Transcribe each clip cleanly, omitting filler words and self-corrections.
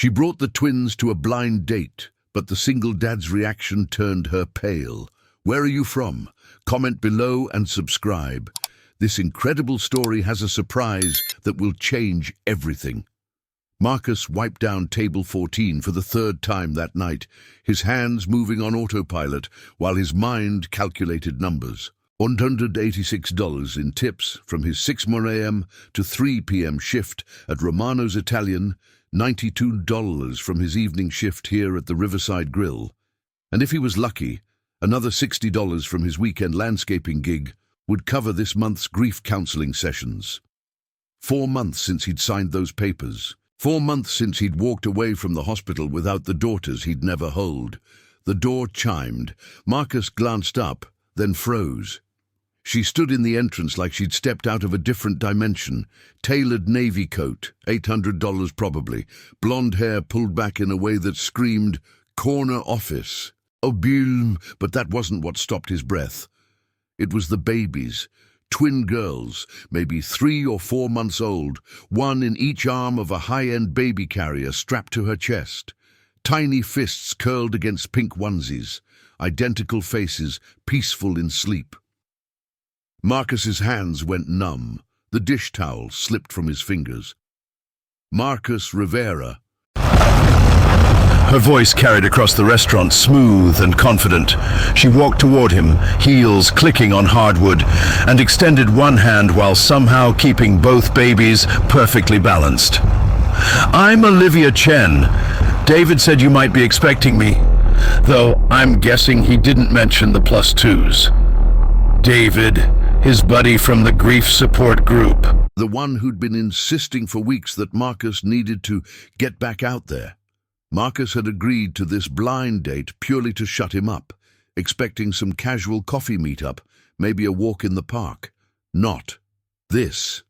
She brought the twins to a blind date, but the single dad's reaction turned her pale. Where are you from? Comment below and subscribe. This incredible story has a surprise that will change everything. Marcus wiped down table 14 for the third time that night, his hands moving on autopilot while his mind calculated numbers. $186 in tips from his 6 a.m. to 3 p.m. shift at Romano's Italian, $92 from his evening shift here at the Riverside Grill, and if he was lucky, another $60 from his weekend landscaping gig would cover this month's grief counseling sessions. 4 months since he'd signed those papers. 4 months since he'd walked away from the hospital without the daughters he'd never hold. The door chimed. Marcus glanced up, then froze. She stood in the entrance like she'd stepped out of a different dimension. Tailored navy coat, $800 probably. Blonde hair pulled back in a way that screamed, "Corner office." Oh, Bill, but that wasn't what stopped his breath. It was the babies. Twin girls, maybe 3 or 4 months old, one in each arm of a high-end baby carrier strapped to her chest. Tiny fists curled against pink onesies, identical faces, peaceful in sleep. Marcus's hands went numb. The dish towel slipped from his fingers. Marcus Rivera. Her voice carried across the restaurant, smooth and confident. She walked toward him, heels clicking on hardwood, and extended one hand while somehow keeping both babies perfectly balanced. "I'm Olivia Chen. David said you might be expecting me, though I'm guessing he didn't mention the +2s. David, his buddy from the grief support group." The one who'd been insisting for weeks that Marcus needed to get back out there. Marcus had agreed to this blind date purely to shut him up, expecting some casual coffee meetup, maybe a walk in the park. Not this.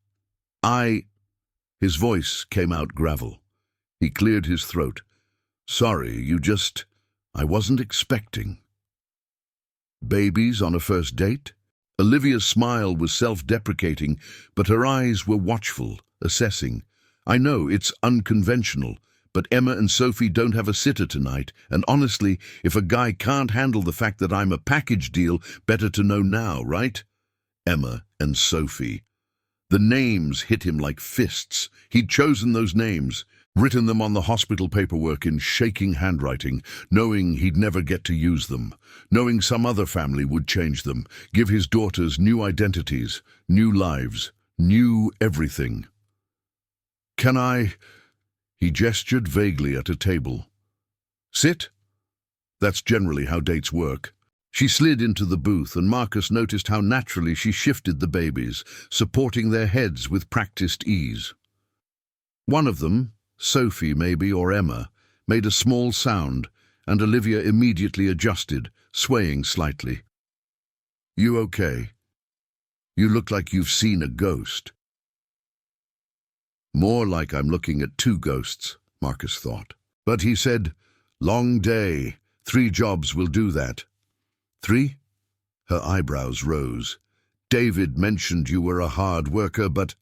His voice came out gravel. He cleared his throat. "Sorry, I wasn't expecting." Babies on a first date? Olivia's smile was self-deprecating, but her eyes were watchful, assessing. "I know, it's unconventional, but Emma and Sophie don't have a sitter tonight, and honestly, if a guy can't handle the fact that I'm a package deal, better to know now, right?" Emma and Sophie. The names hit him like fists. He'd chosen those names, written them on the hospital paperwork in shaking handwriting, knowing he'd never get to use them, knowing some other family would change them, give his daughters new identities, new lives, new everything. "Can I?" He gestured vaguely at a table. "Sit?" That's generally how dates work. She slid into the booth, and Marcus noticed how naturally she shifted the babies, supporting their heads with practiced ease. One of them, Sophie maybe, or Emma, made a small sound, and Olivia immediately adjusted, swaying slightly. "You okay? You look like you've seen a ghost." More like I'm looking at 2 ghosts, Marcus thought. But he said, "Long day. 3 jobs will do that." "3? Her eyebrows rose. "David mentioned you were a hard worker, but—"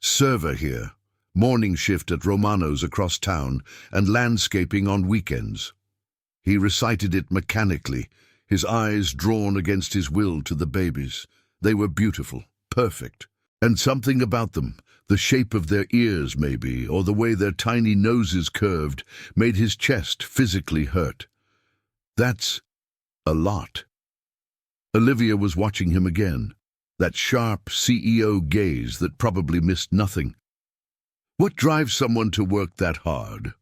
"Server here. Morning shift at Romano's across town, and landscaping on weekends." He recited it mechanically, his eyes drawn against his will to the babies. They were beautiful, perfect, and something about them, the shape of their ears maybe, or the way their tiny noses curved, made his chest physically hurt. "That's a lot." Olivia was watching him again, that sharp CEO gaze that probably missed nothing. "What drives someone to work that hard?"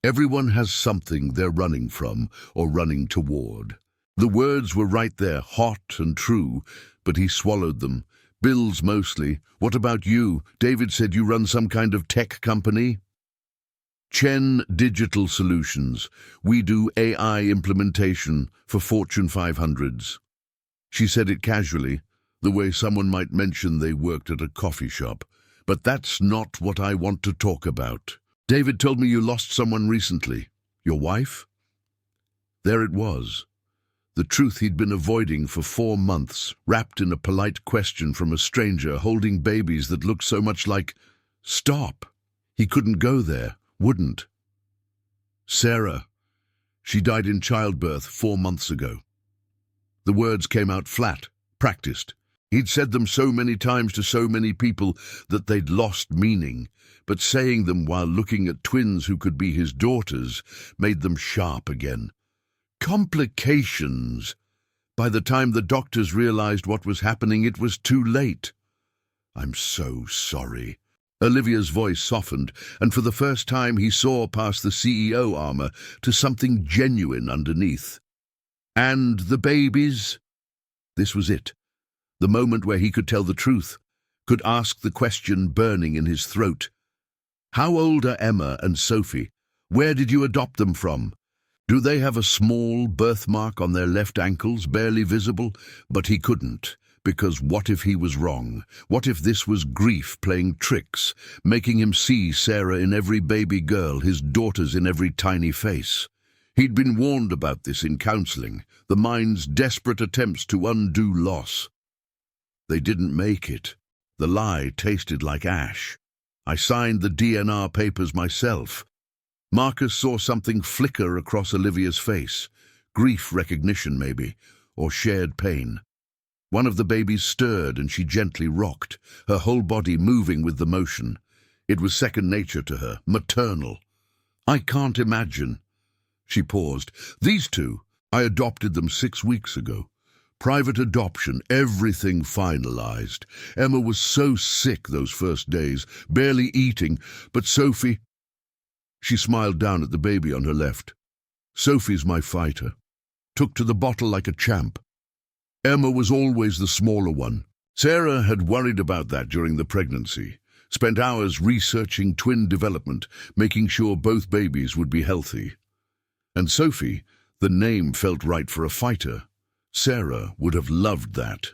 "Everyone has something they're running from or running toward." The words were right there, hot and true, but he swallowed them. "Bills mostly. What about you? David said you run some kind of tech company?" "Chen Digital Solutions. We do AI implementation for Fortune 500s. She said it casually, the way someone might mention they worked at a coffee shop. "But that's not what I want to talk about. David told me you lost someone recently. Your wife?" There it was. The truth he'd been avoiding for 4 months, wrapped in a polite question from a stranger holding babies that looked so much like... Stop! He couldn't go there. Wouldn't. Sarah. She died in childbirth 4 months ago. The words came out flat, practiced. He'd said them so many times to so many people that they'd lost meaning, but saying them while looking at twins who could be his daughters made them sharp again. Complications. By the time the doctors realized what was happening, it was too late. I'm so sorry. Olivia's voice softened, and for the first time he saw past the CEO armor to something genuine underneath. And the babies? This was it. The moment where he could tell the truth, could ask the question burning in his throat. How old are Emma and Sophie? Where did you adopt them from? Do they have a small birthmark on their left ankles, barely visible? But he couldn't, because what if he was wrong? What if this was grief playing tricks, making him see Sarah in every baby girl, his daughters in every tiny face? He'd been warned about this in counseling, the mind's desperate attempts to undo loss. They didn't make it. The lie tasted like ash. I signed the DNR papers myself. Marcus saw something flicker across Olivia's face. Grief recognition, maybe, or shared pain. One of the babies stirred and she gently rocked, her whole body moving with the motion. It was second nature to her, maternal. I can't imagine. She paused. These two, I adopted them 6 weeks ago. Private adoption, everything finalized. Emma was so sick those first days, barely eating, but Sophie... She smiled down at the baby on her left. Sophie's my fighter. Took to the bottle like a champ. Emma was always the smaller one. Sarah had worried about that during the pregnancy. Spent hours researching twin development, making sure both babies would be healthy. And Sophie, the name felt right for a fighter. Sarah would have loved that.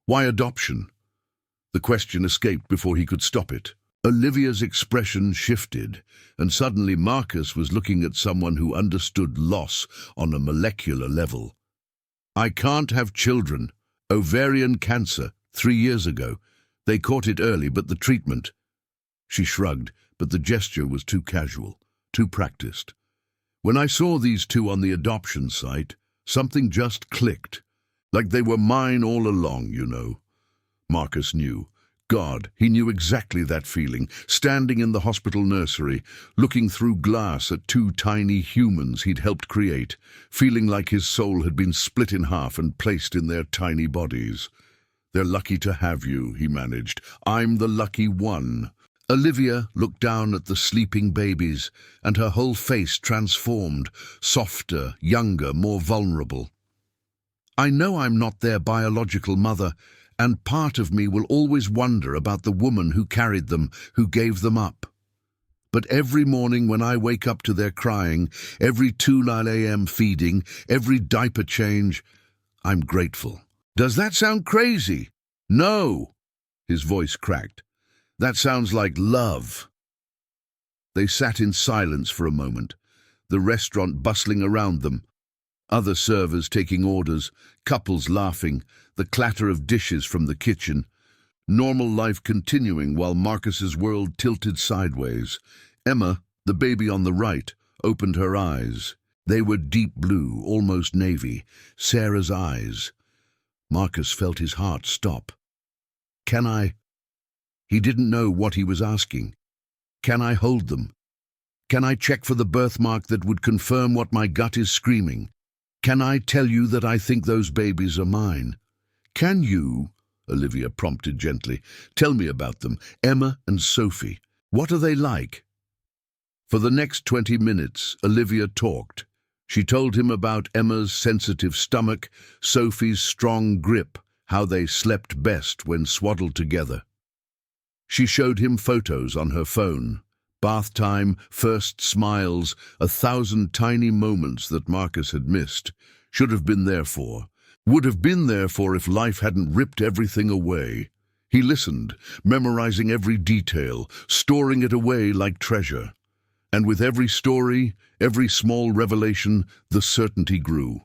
Why adoption? The question escaped before he could stop it. Olivia's expression shifted, and suddenly Marcus was looking at someone who understood loss on a molecular level. I can't have children. Ovarian cancer, 3 years ago. They caught it early, but the treatment... She shrugged, but the gesture was too casual, too practiced. When I saw these two on the adoption site, something just clicked. Like they were mine all along, you know. Marcus knew. God, he knew exactly that feeling, standing in the hospital nursery, looking through glass at 2 tiny humans he'd helped create, feeling like his soul had been split in half and placed in their tiny bodies. They're lucky to have you, he managed. I'm the lucky one. Olivia looked down at the sleeping babies, and her whole face transformed, softer, younger, more vulnerable. I know I'm not their biological mother, and part of me will always wonder about the woman who carried them, who gave them up. But every morning when I wake up to their crying, every 2:09 a.m. feeding, every diaper change, I'm grateful. Does that sound crazy? No, his voice cracked. That sounds like love. They sat in silence for a moment, the restaurant bustling around them. Other servers taking orders, couples laughing, the clatter of dishes from the kitchen. Normal life continuing while Marcus's world tilted sideways. Emma, the baby on the right, opened her eyes. They were deep blue, almost navy. Sarah's eyes. Marcus felt his heart stop. Can I? He didn't know what he was asking. Can I hold them? Can I check for the birthmark that would confirm what my gut is screaming? Can I tell you that I think those babies are mine? Can you, Olivia prompted gently, tell me about them, Emma and Sophie? What are they like? For the next 20 minutes, Olivia talked. She told him about Emma's sensitive stomach, Sophie's strong grip, how they slept best when swaddled together. She showed him photos on her phone. Bath time, first smiles, 1,000 tiny moments that Marcus had missed, should have been there for, would have been there for if life hadn't ripped everything away. He listened, memorizing every detail, storing it away like treasure. And with every story, every small revelation, the certainty grew.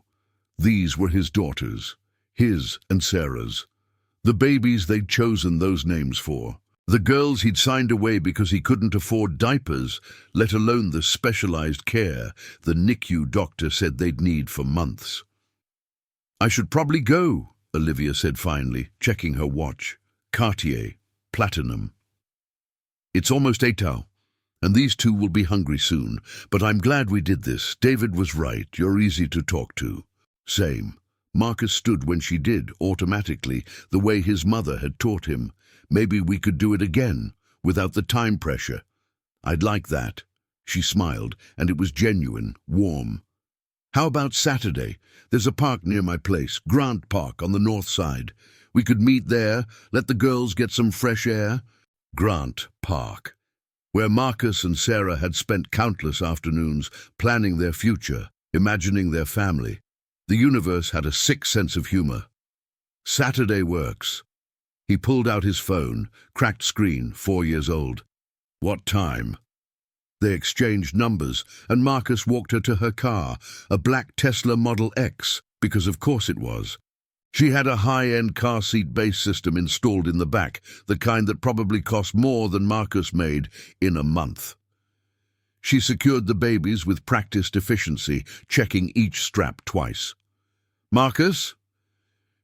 These were his daughters, his and Sarah's, the babies they'd chosen those names for. The girls he'd signed away because he couldn't afford diapers, let alone the specialized care the NICU doctor said they'd need for months. "I should probably go," Olivia said finally, checking her watch. Cartier, platinum. "It's almost 8 and these two will be hungry soon, but I'm glad we did this. David was right, you're easy to talk to." Same. Marcus stood when she did, automatically, the way his mother had taught him. Maybe we could do it again, without the time pressure. "I'd like that." She smiled, and it was genuine, warm. "How about Saturday? There's a park near my place, Grant Park on the north side. We could meet there, let the girls get some fresh air." Grant Park, where Marcus and Sarah had spent countless afternoons planning their future, imagining their family. The universe had a sick sense of humor. "Saturday works." He pulled out his phone, cracked screen, 4 years old. "What time?" They exchanged numbers, and Marcus walked her to her car, a black Tesla Model X, because of course it was. She had a high-end car seat-based system installed in the back, the kind that probably cost more than Marcus made in a month. She secured the babies with practiced efficiency, checking each strap twice. "Marcus?"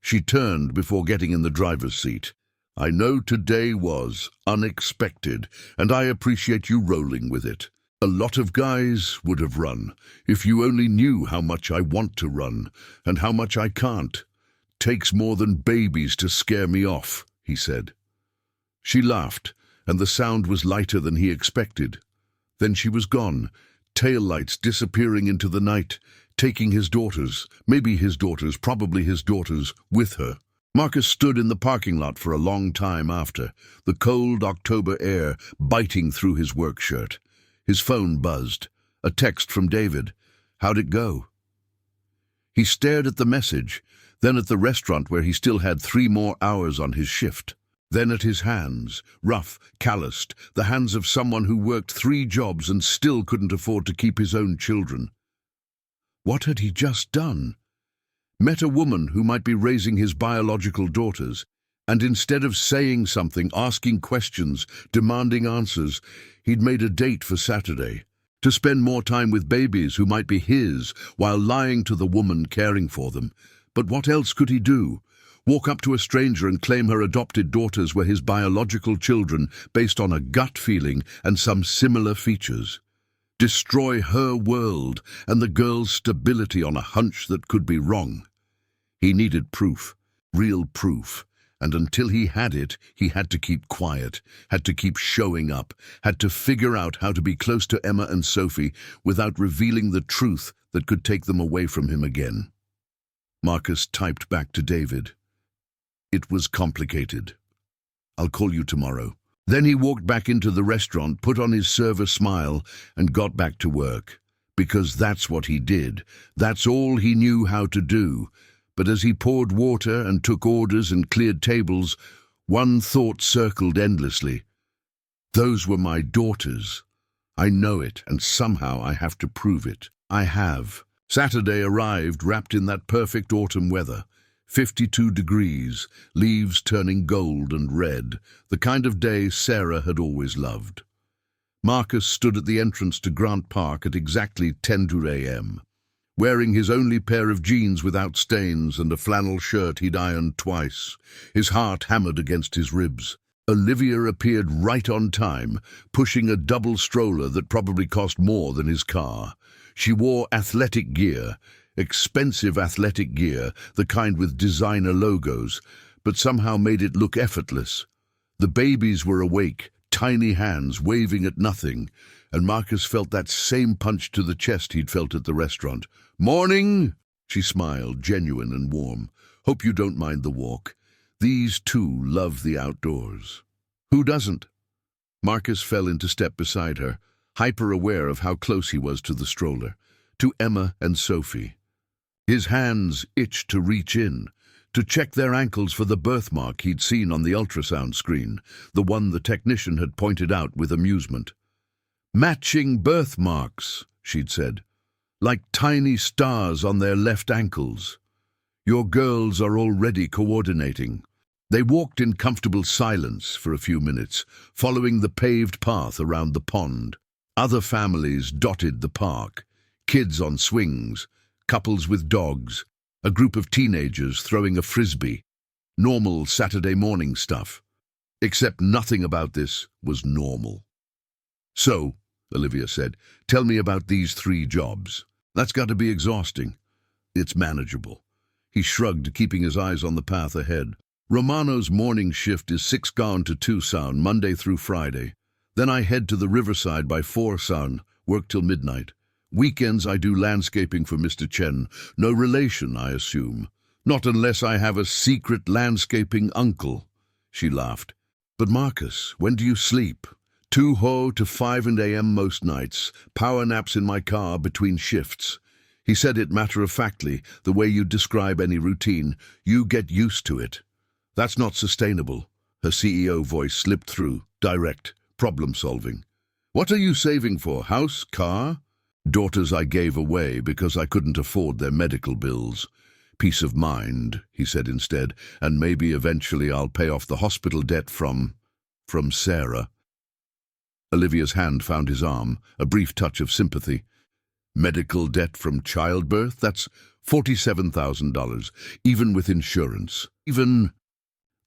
She turned before getting in the driver's seat. "I know today was unexpected, and I appreciate you rolling with it. A lot of guys would have run, if you only knew how much I want to run, and how much I can't. Takes more than babies to scare me off," he said. She laughed, and the sound was lighter than he expected. Then she was gone, taillights disappearing into the night, taking his daughters, probably his daughters, with her. Marcus stood in the parking lot for a long time after, the cold October air biting through his work shirt. His phone buzzed. A text from David. How'd it go? He stared at the message, then at the restaurant where he still had 3 more hours on his shift. Then at his hands, rough, calloused, the hands of someone who worked 3 jobs and still couldn't afford to keep his own children. What had he just done? Met a woman who might be raising his biological daughters, and instead of saying something, asking questions, demanding answers, he'd made a date for Saturday, to spend more time with babies who might be his, while lying to the woman caring for them. But what else could he do? Walk up to a stranger and claim her adopted daughters were his biological children based on a gut feeling and some similar features? Destroy her world and the girl's stability on a hunch that could be wrong? He needed proof, real proof, and until he had it, he had to keep quiet, had to keep showing up, had to figure out how to be close to Emma and Sophie without revealing the truth that could take them away from him again. Marcus typed back to David. "It was complicated. I'll call you tomorrow." Then he walked back into the restaurant, put on his server smile, and got back to work. Because that's what he did. That's all he knew how to do. But as he poured water and took orders and cleared tables, one thought circled endlessly. Those were my daughters. I know it, and somehow I have to prove it. I have. Saturday arrived wrapped in that perfect autumn weather. 52 degrees, leaves turning gold and red, the kind of day Sarah had always loved. Marcus stood at the entrance to Grant Park at exactly 10 a.m., wearing his only pair of jeans without stains and a flannel shirt he'd ironed twice, his heart hammered against his ribs. Olivia appeared right on time, pushing a double stroller that probably cost more than his car. She wore athletic gear, expensive athletic gear, the kind with designer logos, but somehow made it look effortless. The babies were awake, tiny hands waving at nothing, and Marcus felt that same punch to the chest he'd felt at the restaurant. "Morning!" She smiled, genuine and warm. "Hope you don't mind the walk. These two love the outdoors." "Who doesn't?" Marcus fell into step beside her, hyper-aware of how close he was to the stroller, to Emma and Sophie. His hands itched to reach in, to check their ankles for the birthmark he'd seen on the ultrasound screen, the one the technician had pointed out with amusement. "Matching birthmarks," she'd said, "like tiny stars on their left ankles. Your girls are already coordinating." They walked in comfortable silence for a few minutes, following the paved path around the pond. Other families dotted the park, kids on swings, couples with dogs, a group of teenagers throwing a frisbee. Normal Saturday morning stuff. Except nothing about this was normal. "So," Olivia said, "tell me about these 3 jobs. That's got to be exhausting." "It's manageable." He shrugged, keeping his eyes on the path ahead. "Romano's morning shift is 6 gone to 2 sound, Monday through Friday. Then I head to the riverside by 4 sound, work till midnight. Weekends I do landscaping for Mr. Chen. No relation, I assume. Not unless I have a secret landscaping uncle." She laughed. "But Marcus, when do you sleep?" 2 ho to 5 a.m. most nights, power naps in my car between shifts." He said it matter-of-factly, the way you describe any routine. "You get used to it." "That's not sustainable." Her CEO voice slipped through, direct, problem-solving. "What are you saving for? House? Car?" "Daughters I gave away because I couldn't afford their medical bills." "Peace of mind," he said instead, "and maybe eventually I'll pay off the hospital debt from Sarah." Olivia's hand found his arm, a brief touch of sympathy. "Medical debt from childbirth? That's $47,000, even with insurance. Even..."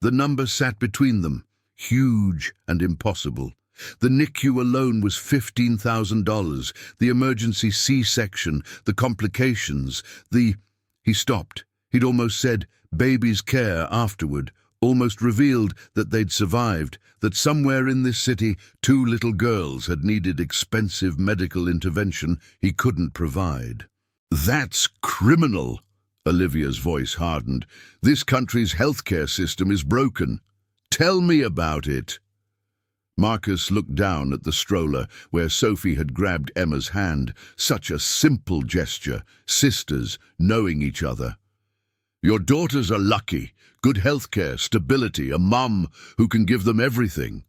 The number sat between them, huge and impossible. The NICU alone was $15,000, the emergency C-section, the complications, He stopped. He'd almost said, baby's care afterward, almost revealed that they'd survived, that somewhere in this city 2 little girls had needed expensive medical intervention he couldn't provide. "That's criminal." Olivia's voice hardened. "This country's healthcare system is broken. Tell me about it." Marcus looked down at the stroller where Sophie had grabbed Emma's hand. Such a simple gesture, sisters knowing each other. "Your daughters are lucky. Good healthcare, stability, a mum who can give them everything."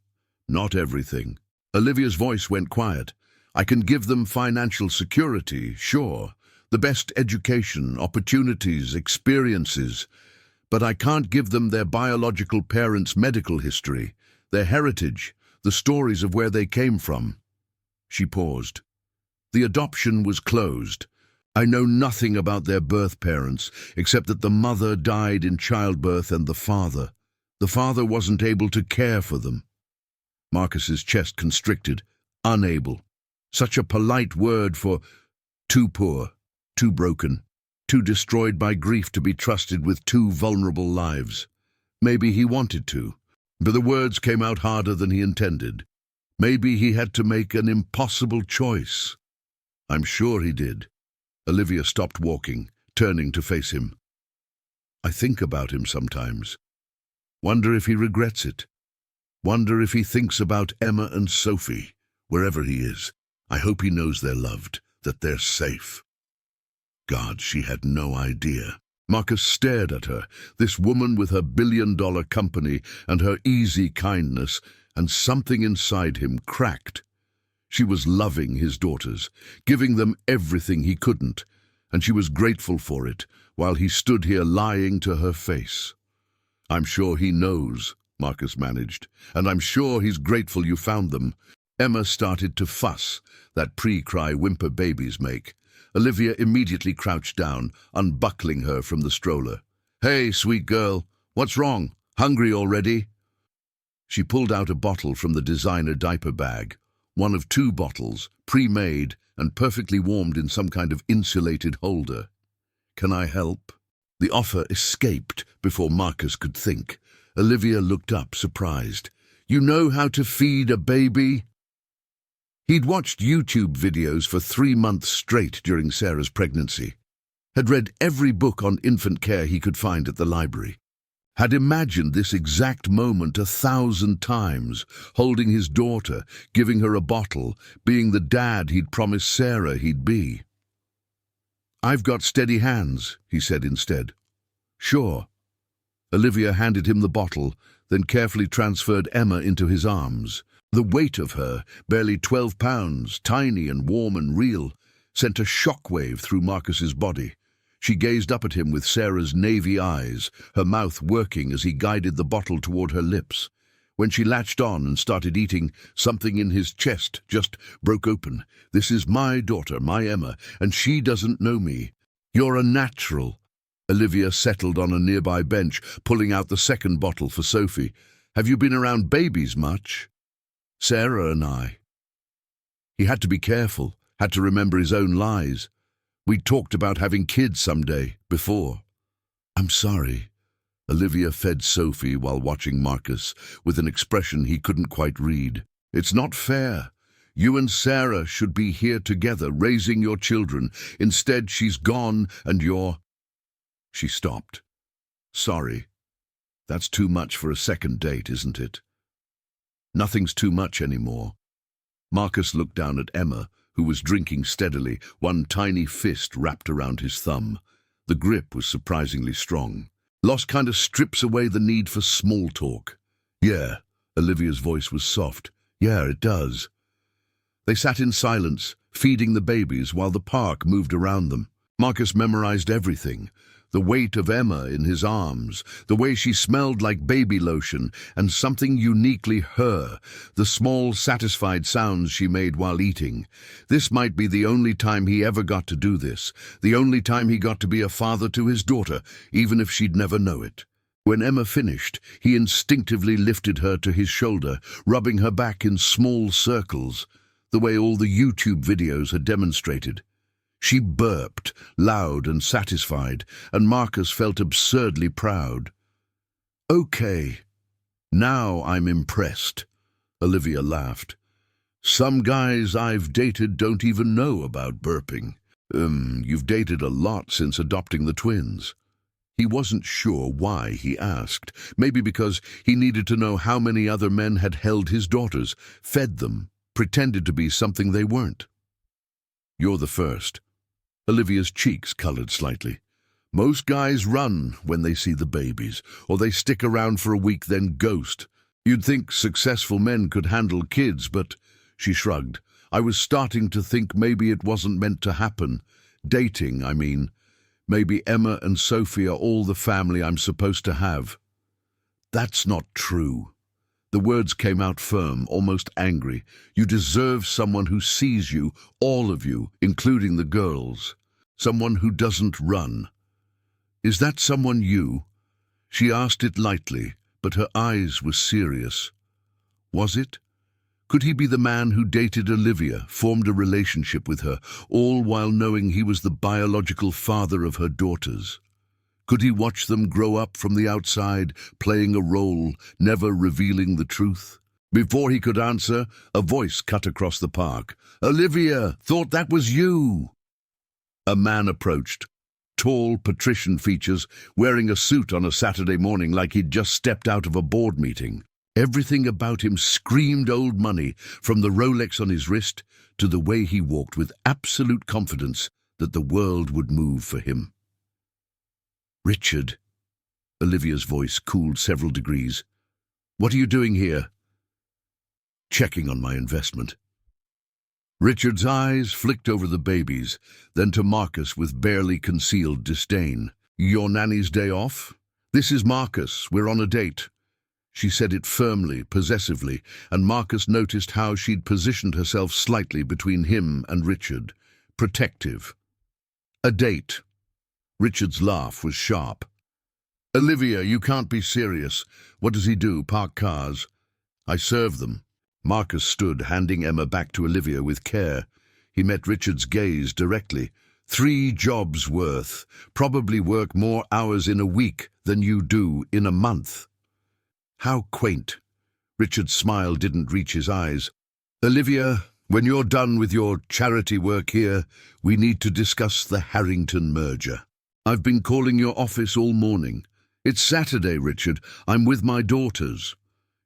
"Not everything." Olivia's voice went quiet. "I can give them financial security, sure. The best education, opportunities, experiences. But I can't give them their biological parents' medical history, their heritage, the stories of where they came from." She paused. "The adoption was closed. I know nothing about their birth parents, except that the mother died in childbirth and the father wasn't able to care for them." Marcus's chest constricted. Unable. Such a polite word for too poor, too broken, too destroyed by grief to be trusted with 2 vulnerable lives. Maybe he wanted to, but the words came out harder than he intended. Maybe he had to make an impossible choice. I'm sure he did. Olivia stopped walking, turning to face him. "I think about him sometimes. Wonder if he regrets it. Wonder if he thinks about Emma and Sophie, wherever he is. I hope he knows they're loved, that they're safe." God, she had no idea. Marcus stared at her, this woman with her billion-dollar company and her easy kindness, and something inside him cracked. She was loving his daughters, giving them everything he couldn't, and she was grateful for it, while he stood here lying to her face. "I'm sure he knows," Marcus managed, "and I'm sure he's grateful you found them." Emma started to fuss, that pre-cry whimper babies make. Olivia immediately crouched down, unbuckling her from the stroller. "Hey, sweet girl, what's wrong? Hungry already?" She pulled out a bottle from the designer diaper bag, one of 2 bottles, pre-made and perfectly warmed in some kind of insulated holder. "Can I help?" The offer escaped before Marcus could think. Olivia looked up, surprised. "You know how to feed a baby?" He'd watched YouTube videos for 3 months straight during Sarah's pregnancy, had read every book on infant care he could find at the library, had imagined this exact moment 1,000 times, holding his daughter, giving her a bottle, being the dad he'd promised Sarah he'd be. "I've got steady hands," he said instead. "Sure." Olivia handed him the bottle, then carefully transferred Emma into his arms. The weight of her, barely 12 pounds, tiny and warm and real, sent a shockwave through Marcus's body. She gazed up at him with Sarah's navy eyes, her mouth working as he guided the bottle toward her lips. When she latched on and started eating, something in his chest just broke open. "This is my daughter, my Emma, and she doesn't know me. You're a natural." Olivia settled on a nearby bench, pulling out the second bottle for Sophie. "Have you been around babies much?" "Sarah and I." He had to be careful, had to remember his own lies. We'd talked about having kids someday, before. "I'm sorry." Olivia fed Sophie while watching Marcus, with an expression he couldn't quite read. "It's not fair. You and Sarah should be here together, raising your children. Instead, she's gone and you're—" She stopped. "Sorry. That's too much for a second date, isn't it?" "Nothing's too much anymore." Marcus looked down at Emma, who was drinking steadily, one tiny fist wrapped around his thumb. The grip was surprisingly strong. "Loss kind of strips away the need for small talk." "Yeah," Olivia's voice was soft. "Yeah, it does." They sat in silence, feeding the babies while the park moved around them. Marcus memorized everything. The weight of Emma in his arms, the way she smelled like baby lotion, and something uniquely her, the small, satisfied sounds she made while eating. This might be the only time he ever got to do this, the only time he got to be a father to his daughter, even if she'd never know it. When Emma finished, he instinctively lifted her to his shoulder, rubbing her back in small circles, the way all the YouTube videos had demonstrated. She burped, loud and satisfied, and Marcus felt absurdly proud. "Okay, now I'm impressed," Olivia laughed. "Some guys I've dated don't even know about burping." You've dated a lot since adopting the twins." He wasn't sure why he asked. Maybe because he needed to know how many other men had held his daughters, fed them, pretended to be something they weren't. "You're the first." Olivia's cheeks colored slightly. "Most guys run when they see the babies, or they stick around for a week then ghost. You'd think successful men could handle kids, but—" She shrugged. "I was starting to think maybe it wasn't meant to happen. Dating, I mean. Maybe Emma and Sophie are all the family I'm supposed to have." "That's not true." The words came out firm, almost angry. "You deserve someone who sees you, all of you, including the girls. Someone who doesn't run." "Is that someone you?" She asked it lightly, but her eyes were serious. Was it? Could he be the man who dated Olivia, formed a relationship with her, all while knowing he was the biological father of her daughters? Could he watch them grow up from the outside, playing a role, never revealing the truth? Before he could answer, a voice cut across the park. "Olivia, thought that was you." A man approached, tall, patrician features, wearing a suit on a Saturday morning like he'd just stepped out of a board meeting. Everything about him screamed old money, from the Rolex on his wrist to the way he walked with absolute confidence that the world would move for him. "Richard." Olivia's voice cooled several degrees. "What are you doing here?" "Checking on my investment." Richard's eyes flicked over the babies, then to Marcus with barely concealed disdain. "Your nanny's day off? This is Marcus. We're on a date." She said it firmly, possessively, and Marcus noticed how she'd positioned herself slightly between him and Richard. Protective. "A date." Richard's laugh was sharp. "Olivia, you can't be serious. What does he do, park cars?" "I serve them." Marcus stood, handing Emma back to Olivia with care. He met Richard's gaze directly. 3 jobs worth. Probably work more hours in a week than you do in a month." How quaint. Richard's smile didn't reach his eyes. "Olivia, when you're done with your charity work here, we need to discuss the Harrington merger. I've been calling your office all morning. It's Saturday, Richard. I'm with my daughters.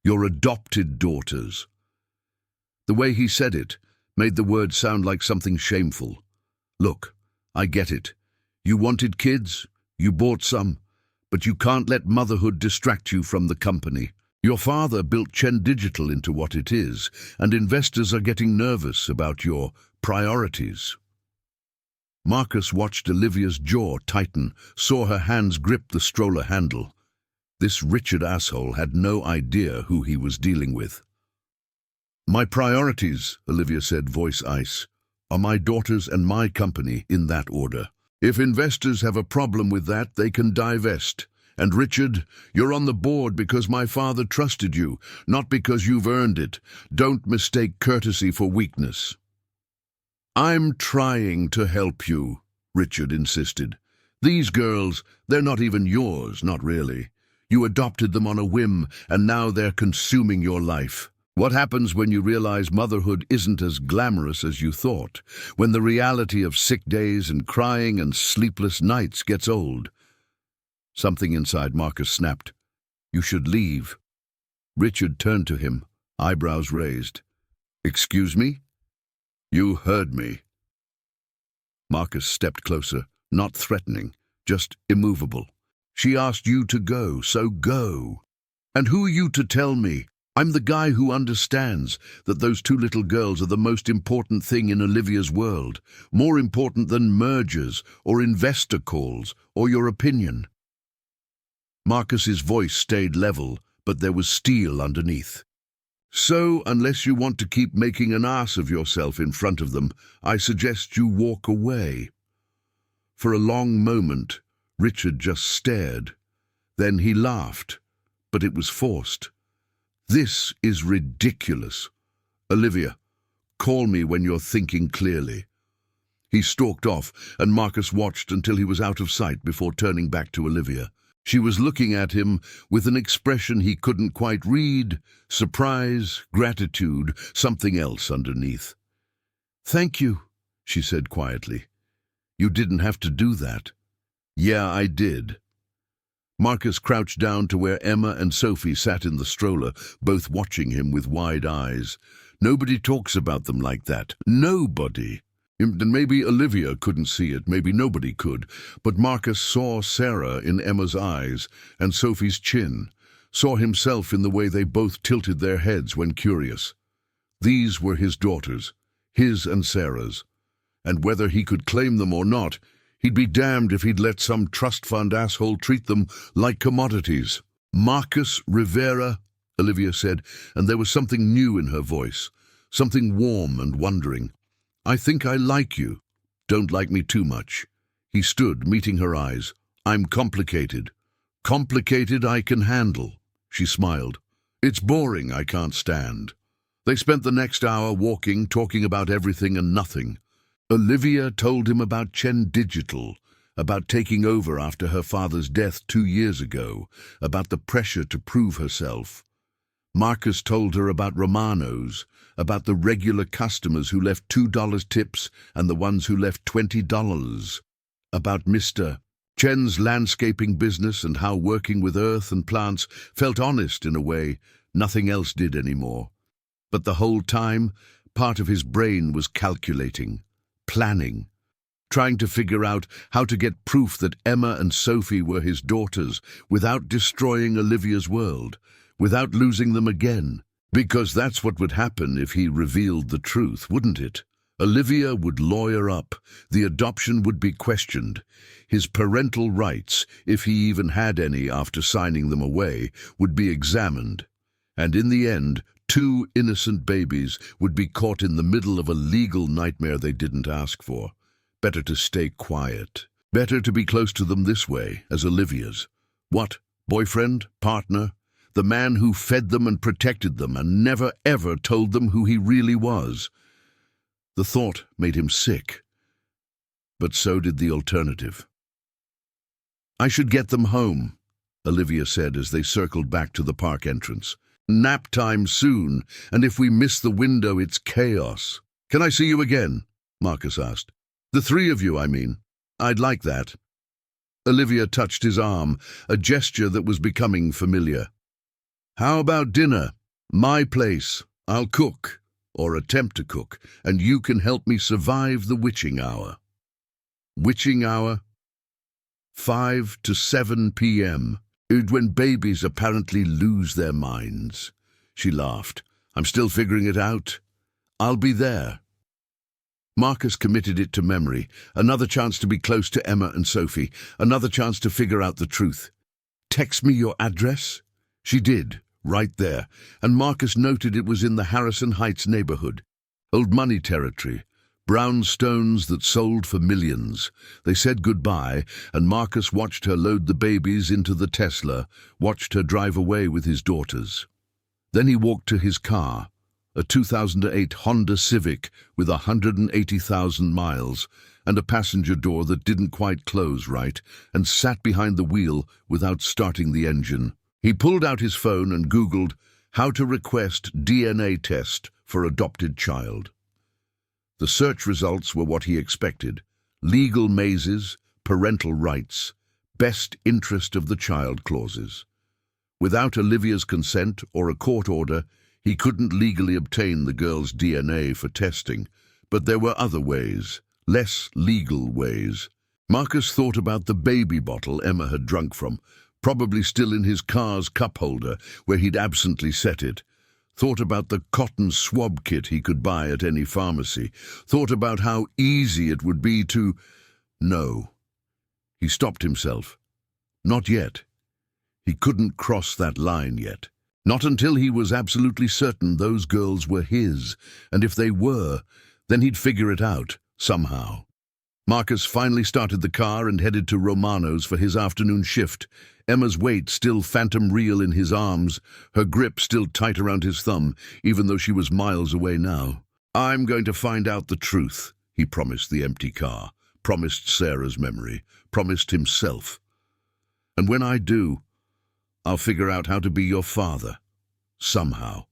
Your adopted daughters." The way he said it made the word sound like something shameful. "Look, I get it. You wanted kids, you bought some, but you can't let motherhood distract you from the company. Your father built Chen Digital into what it is, and investors are getting nervous about your priorities." Marcus watched Olivia's jaw tighten, saw her hands grip the stroller handle. This Richard asshole had no idea who he was dealing with. "My priorities," Olivia said, voice ice, "are my daughters and my company, in that order. If investors have a problem with that, they can divest. And Richard, you're on the board because my father trusted you, not because you've earned it. Don't mistake courtesy for weakness." "I'm trying to help you," Richard insisted. "These girls, they're not even yours, not really. You adopted them on a whim, and now they're consuming your life. What happens when you realize motherhood isn't as glamorous as you thought? When the reality of sick days and crying and sleepless nights gets old?" Something inside Marcus snapped. "You should leave." Richard turned to him, eyebrows raised. "Excuse me?" "You heard me." Marcus stepped closer, not threatening, just immovable. "She asked you to go, so go. And who are you to tell me? I'm the guy who understands that those two little girls are the most important thing in Olivia's world, more important than mergers or investor calls or your opinion." Marcus's voice stayed level, but there was steel underneath. "So, unless you want to keep making an ass of yourself in front of them, I suggest you walk away." For a long moment, Richard just stared. Then he laughed, but it was forced. "This is ridiculous. Olivia, call me when you're thinking clearly." He stalked off, and Marcus watched until he was out of sight before turning back to Olivia. She was looking at him with an expression he couldn't quite read, surprise, gratitude, something else underneath. "Thank you," she said quietly. "You didn't have to do that." "Yeah, I did." Marcus crouched down to where Emma and Sophie sat in the stroller, both watching him with wide eyes. Nobody talks about them like that. Nobody. And maybe Olivia couldn't see it, maybe nobody could, but Marcus saw Sarah in Emma's eyes and Sophie's chin, saw himself in the way they both tilted their heads when curious. These were his daughters, his and Sarah's, and whether he could claim them or not, he'd be damned if he'd let some trust fund asshole treat them like commodities. "Marcus Rivera," Olivia said, and there was something new in her voice, something warm and wondering. "I think I like you. Don't like me too much." He stood, meeting her eyes. "I'm complicated. Complicated I can handle." She smiled. "It's boring I can't stand." They spent the next hour walking, talking about everything and nothing. Olivia told him about Chen Digital, about taking over after her father's death 2 years ago, about the pressure to prove herself. Marcus told her about Romano's, about the regular customers who left $2 tips and the ones who left $20, about Mr. Chen's landscaping business and how working with earth and plants felt honest in a way nothing else did anymore. But the whole time, part of his brain was calculating, planning, trying to figure out how to get proof that Emma and Sophie were his daughters without destroying Olivia's world, without losing them again. Because that's what would happen if he revealed the truth, wouldn't it? Olivia would lawyer up, the adoption would be questioned, his parental rights, if he even had any after signing them away, would be examined, and in the end, 2 innocent babies would be caught in the middle of a legal nightmare they didn't ask for. Better to stay quiet. Better to be close to them this way, as Olivia's. What? Boyfriend? Partner? The man who fed them and protected them and never ever told them who he really was. The thought made him sick. But so did the alternative. "I should get them home," Olivia said as they circled back to the park entrance. "Nap time soon, and if we miss the window, it's chaos." "Can I see you again?" Marcus asked. "The 3 of you, I mean." "I'd like that." Olivia touched his arm, a gesture that was becoming familiar. "How about dinner? My place. I'll cook, or attempt to cook, and you can help me survive the witching hour." Witching hour? 5 to 7 p.m., when babies apparently lose their minds. She laughed. "I'm still figuring it out. I'll be there." Marcus committed it to memory. Another chance to be close to Emma and Sophie. Another chance to figure out the truth. "Text me your address?" She did, right there, and Marcus noted it was in the Harrison Heights neighborhood. Old money territory. Brown stones that sold for millions. They said goodbye, and Marcus watched her load the babies into the Tesla, watched her drive away with his daughters. Then he walked to his car, a 2008 Honda Civic with 180,000 miles, and a passenger door that didn't quite close right, and sat behind the wheel without starting the engine. He pulled out his phone and Googled how to request DNA test for adopted child. The search results were what he expected. Legal mazes, parental rights, best interest of the child clauses. Without Olivia's consent or a court order, he couldn't legally obtain the girl's DNA for testing, but there were other ways, less legal ways. Marcus thought about the baby bottle Emma had drunk from, probably still in his car's cup holder, where he'd absently set it. Thought about the cotton swab kit he could buy at any pharmacy. Thought about how easy it would be to... No. He stopped himself. Not yet. He couldn't cross that line yet. Not until he was absolutely certain those girls were his, and if they were, then he'd figure it out, somehow. Marcus finally started the car and headed to Romano's for his afternoon shift. Emma's weight still phantom real in his arms, her grip still tight around his thumb, even though she was miles away now. "I'm going to find out the truth," he promised the empty car, promised Sarah's memory, promised himself. "And when I do, I'll figure out how to be your father, somehow."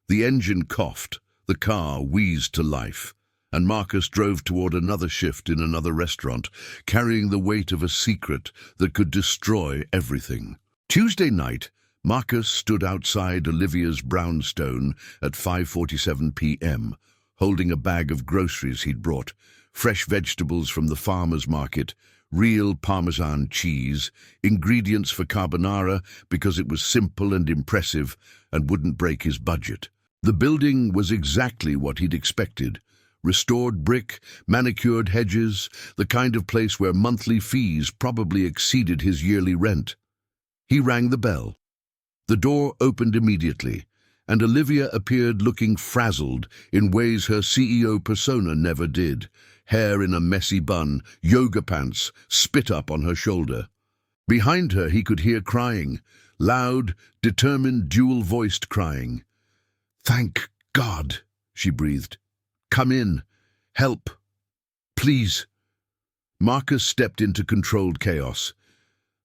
The engine coughed, the car wheezed to life, and Marcus drove toward another shift in another restaurant, carrying the weight of a secret that could destroy everything. Tuesday night, Marcus stood outside Olivia's brownstone at 5:47 p.m., holding a bag of groceries he'd brought, fresh vegetables from the farmer's market, real Parmesan cheese, ingredients for carbonara because it was simple and impressive and wouldn't break his budget. The building was exactly what he'd expected. Restored brick, manicured hedges, the kind of place where monthly fees probably exceeded his yearly rent. He rang the bell. The door opened immediately, and Olivia appeared looking frazzled in ways her CEO persona never did. Hair in a messy bun, yoga pants, spit up on her shoulder. Behind her he could hear crying, loud, determined, dual-voiced crying. "Thank God," she breathed. "Come in. Help. Please." Marcus stepped into controlled chaos.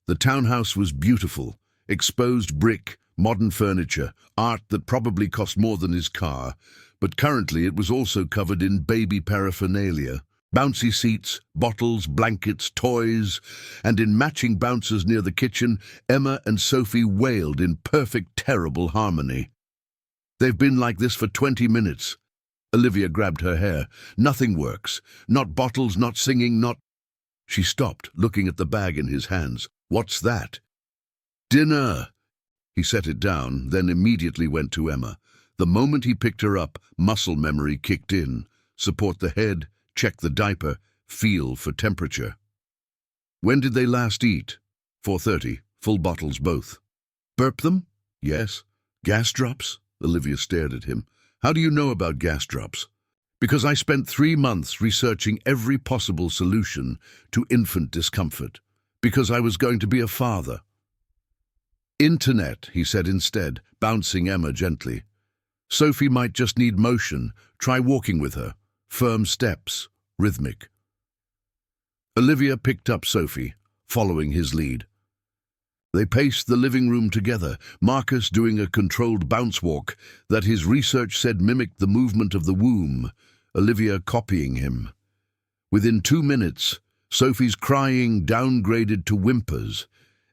The townhouse was beautiful. Exposed brick, modern furniture, art that probably cost more than his car, but currently it was also covered in baby paraphernalia. Bouncy seats, bottles, blankets, toys, and in matching bouncers near the kitchen, Emma and Sophie wailed in perfect, terrible harmony. "They've been like this for 20 minutes. Olivia grabbed her hair. "Nothing works. Not bottles, not singing, not..." She stopped, looking at the bag in his hands. "What's that?" "Dinner." He set it down, then immediately went to Emma. The moment he picked her up, muscle memory kicked in. Support the head, check the diaper, feel for temperature. "When did they last eat?" 4:30. Full bottles both. "Burp them?" "Yes." "Gas drops?" Olivia stared at him. "How do you know about gas drops?" "Because I spent 3 months researching every possible solution to infant discomfort. Because I was going to be a father." "Internet," he said instead, bouncing Emma gently. "Sophie might just need motion. Try walking with her. Firm steps, rhythmic." Olivia picked up Sophie, following his lead. They paced the living room together, Marcus doing a controlled bounce walk that his research said mimicked the movement of the womb, Olivia copying him. Within 2 minutes, Sophie's crying downgraded to whimpers.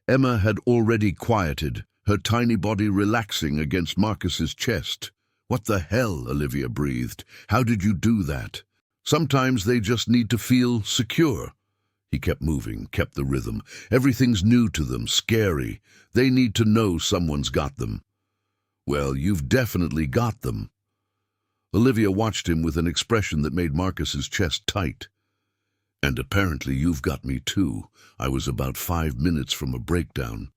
Emma had already quieted, her tiny body relaxing against Marcus's chest. "What the hell?" Olivia breathed. "How did you do that?" "Sometimes they just need to feel secure." He kept moving, kept the rhythm. "Everything's new to them, scary. They need to know someone's got them." "Well, you've definitely got them." Olivia watched him with an expression that made Marcus's chest tight. "And apparently you've got me too. I was about 5 minutes from a breakdown."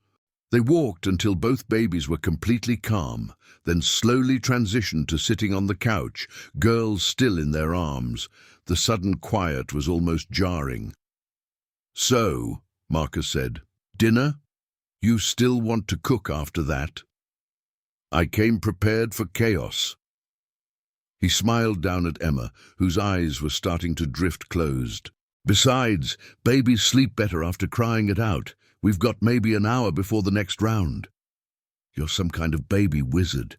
They walked until both babies were completely calm, then slowly transitioned to sitting on the couch, girls still in their arms. The sudden quiet was almost jarring. "So," Marcus said, "dinner? You still want to cook after that?" "I came prepared for chaos." He smiled down at Emma, whose eyes were starting to drift closed. "Besides, babies sleep better after crying it out. We've got maybe an hour before the next round." "You're some kind of baby wizard."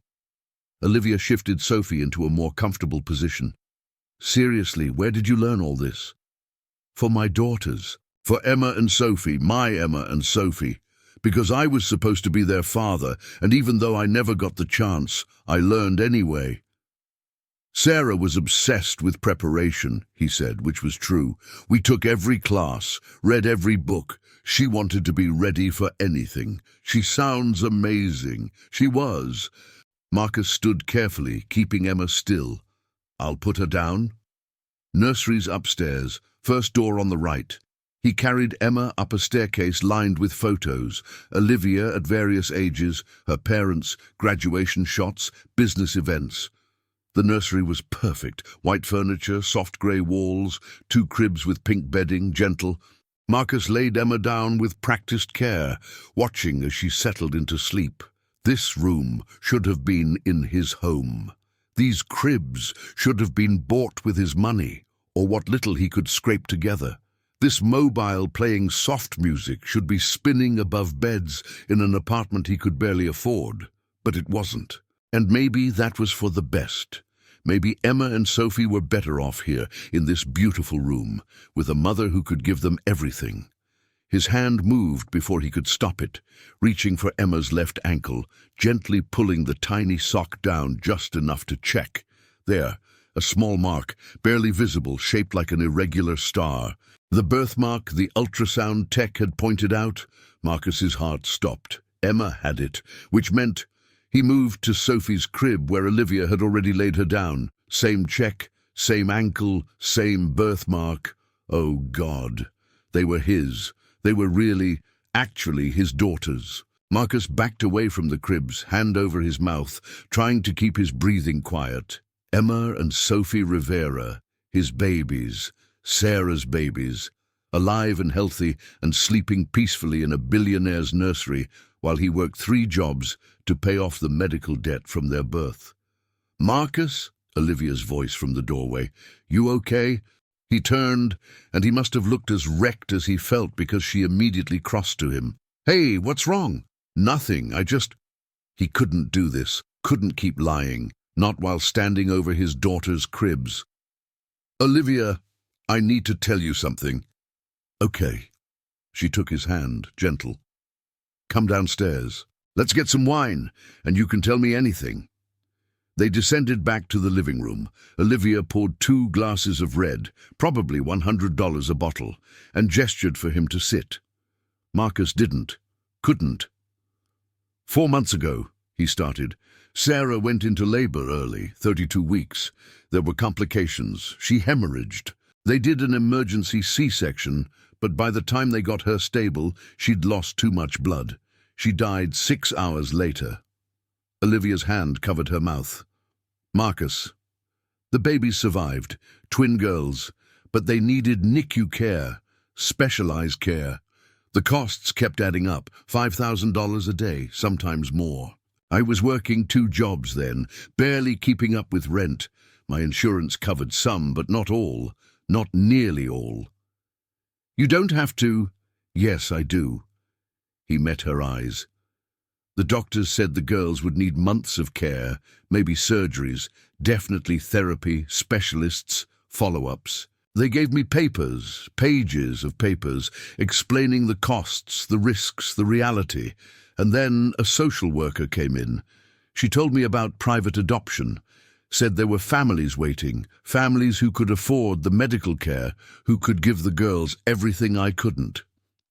Olivia shifted Sophie into a more comfortable position. "Seriously, where did you learn all this?" "For my daughters. For Emma and Sophie, my Emma and Sophie. Because I was supposed to be their father, and even though I never got the chance, I learned anyway." "Sarah was obsessed with preparation," he said, which was true. "We took every class, read every book. She wanted to be ready for anything. She sounds amazing." She was. Marcus stood carefully, keeping Emma still. "I'll put her down." "Nursery's upstairs, first door on the right." He carried Emma up a staircase lined with photos, Olivia at various ages, her parents, graduation shots, business events. The nursery was perfect, white furniture, soft grey walls, 2 cribs with pink bedding, gentle. Marcus laid Emma down with practiced care, watching as she settled into sleep. This room should have been in his home. These cribs should have been bought with his money, or what little he could scrape together. This mobile playing soft music should be spinning above beds in an apartment he could barely afford. But it wasn't. And maybe that was for the best. Maybe Emma and Sophie were better off here, in this beautiful room, with a mother who could give them everything. His hand moved before he could stop it, reaching for Emma's left ankle, gently pulling the tiny sock down just enough to check. There, a small mark, barely visible, shaped like an irregular star. The birthmark the ultrasound tech had pointed out. Marcus's heart stopped. Emma had it, which meant he moved to Sophie's crib where Olivia had already laid her down. Same check, same ankle, same birthmark. Oh God, they were his. They were really, actually his daughters. Marcus backed away from the cribs, hand over his mouth, trying to keep his breathing quiet. Emma and Sophie Rivera, his babies, Sarah's babies, alive and healthy and sleeping peacefully in a billionaire's nursery while he worked 3 jobs to pay off the medical debt from their birth. "Marcus?" Olivia's voice from the doorway. "You okay?" He turned, and he must have looked as wrecked as he felt because she immediately crossed to him. "Hey, what's wrong?" "Nothing, I just—" He couldn't do this, couldn't keep lying, not while standing over his daughter's cribs. "Olivia, I need to tell you something." "Okay." She took his hand, gentle. "Come downstairs. Let's get some wine, and you can tell me anything." They descended back to the living room. Olivia poured 2 glasses of red, probably $100 a bottle, and gestured for him to sit. Marcus couldn't. "4 months ago," he started, "Sarah went into labor early, 32 weeks. There were complications. She hemorrhaged. They did an emergency C-section, but by the time they got her stable, she'd lost too much blood. She died 6 hours later." Olivia's hand covered her mouth. "Marcus, the babies survived, twin girls, but they needed NICU care, specialized care. The costs kept adding up, $5,000 a day, sometimes more. I was working 2 jobs then, barely keeping up with rent. My insurance covered some, but not all, not nearly all." "You don't have to." "Yes, I do." He met her eyes. "The doctors said the girls would need months of care, maybe surgeries, definitely therapy, specialists, follow-ups. They gave me papers, pages of papers, explaining the costs, the risks, the reality. And then a social worker came in. She told me about private adoption, said there were families waiting, families who could afford the medical care, who could give the girls everything I couldn't."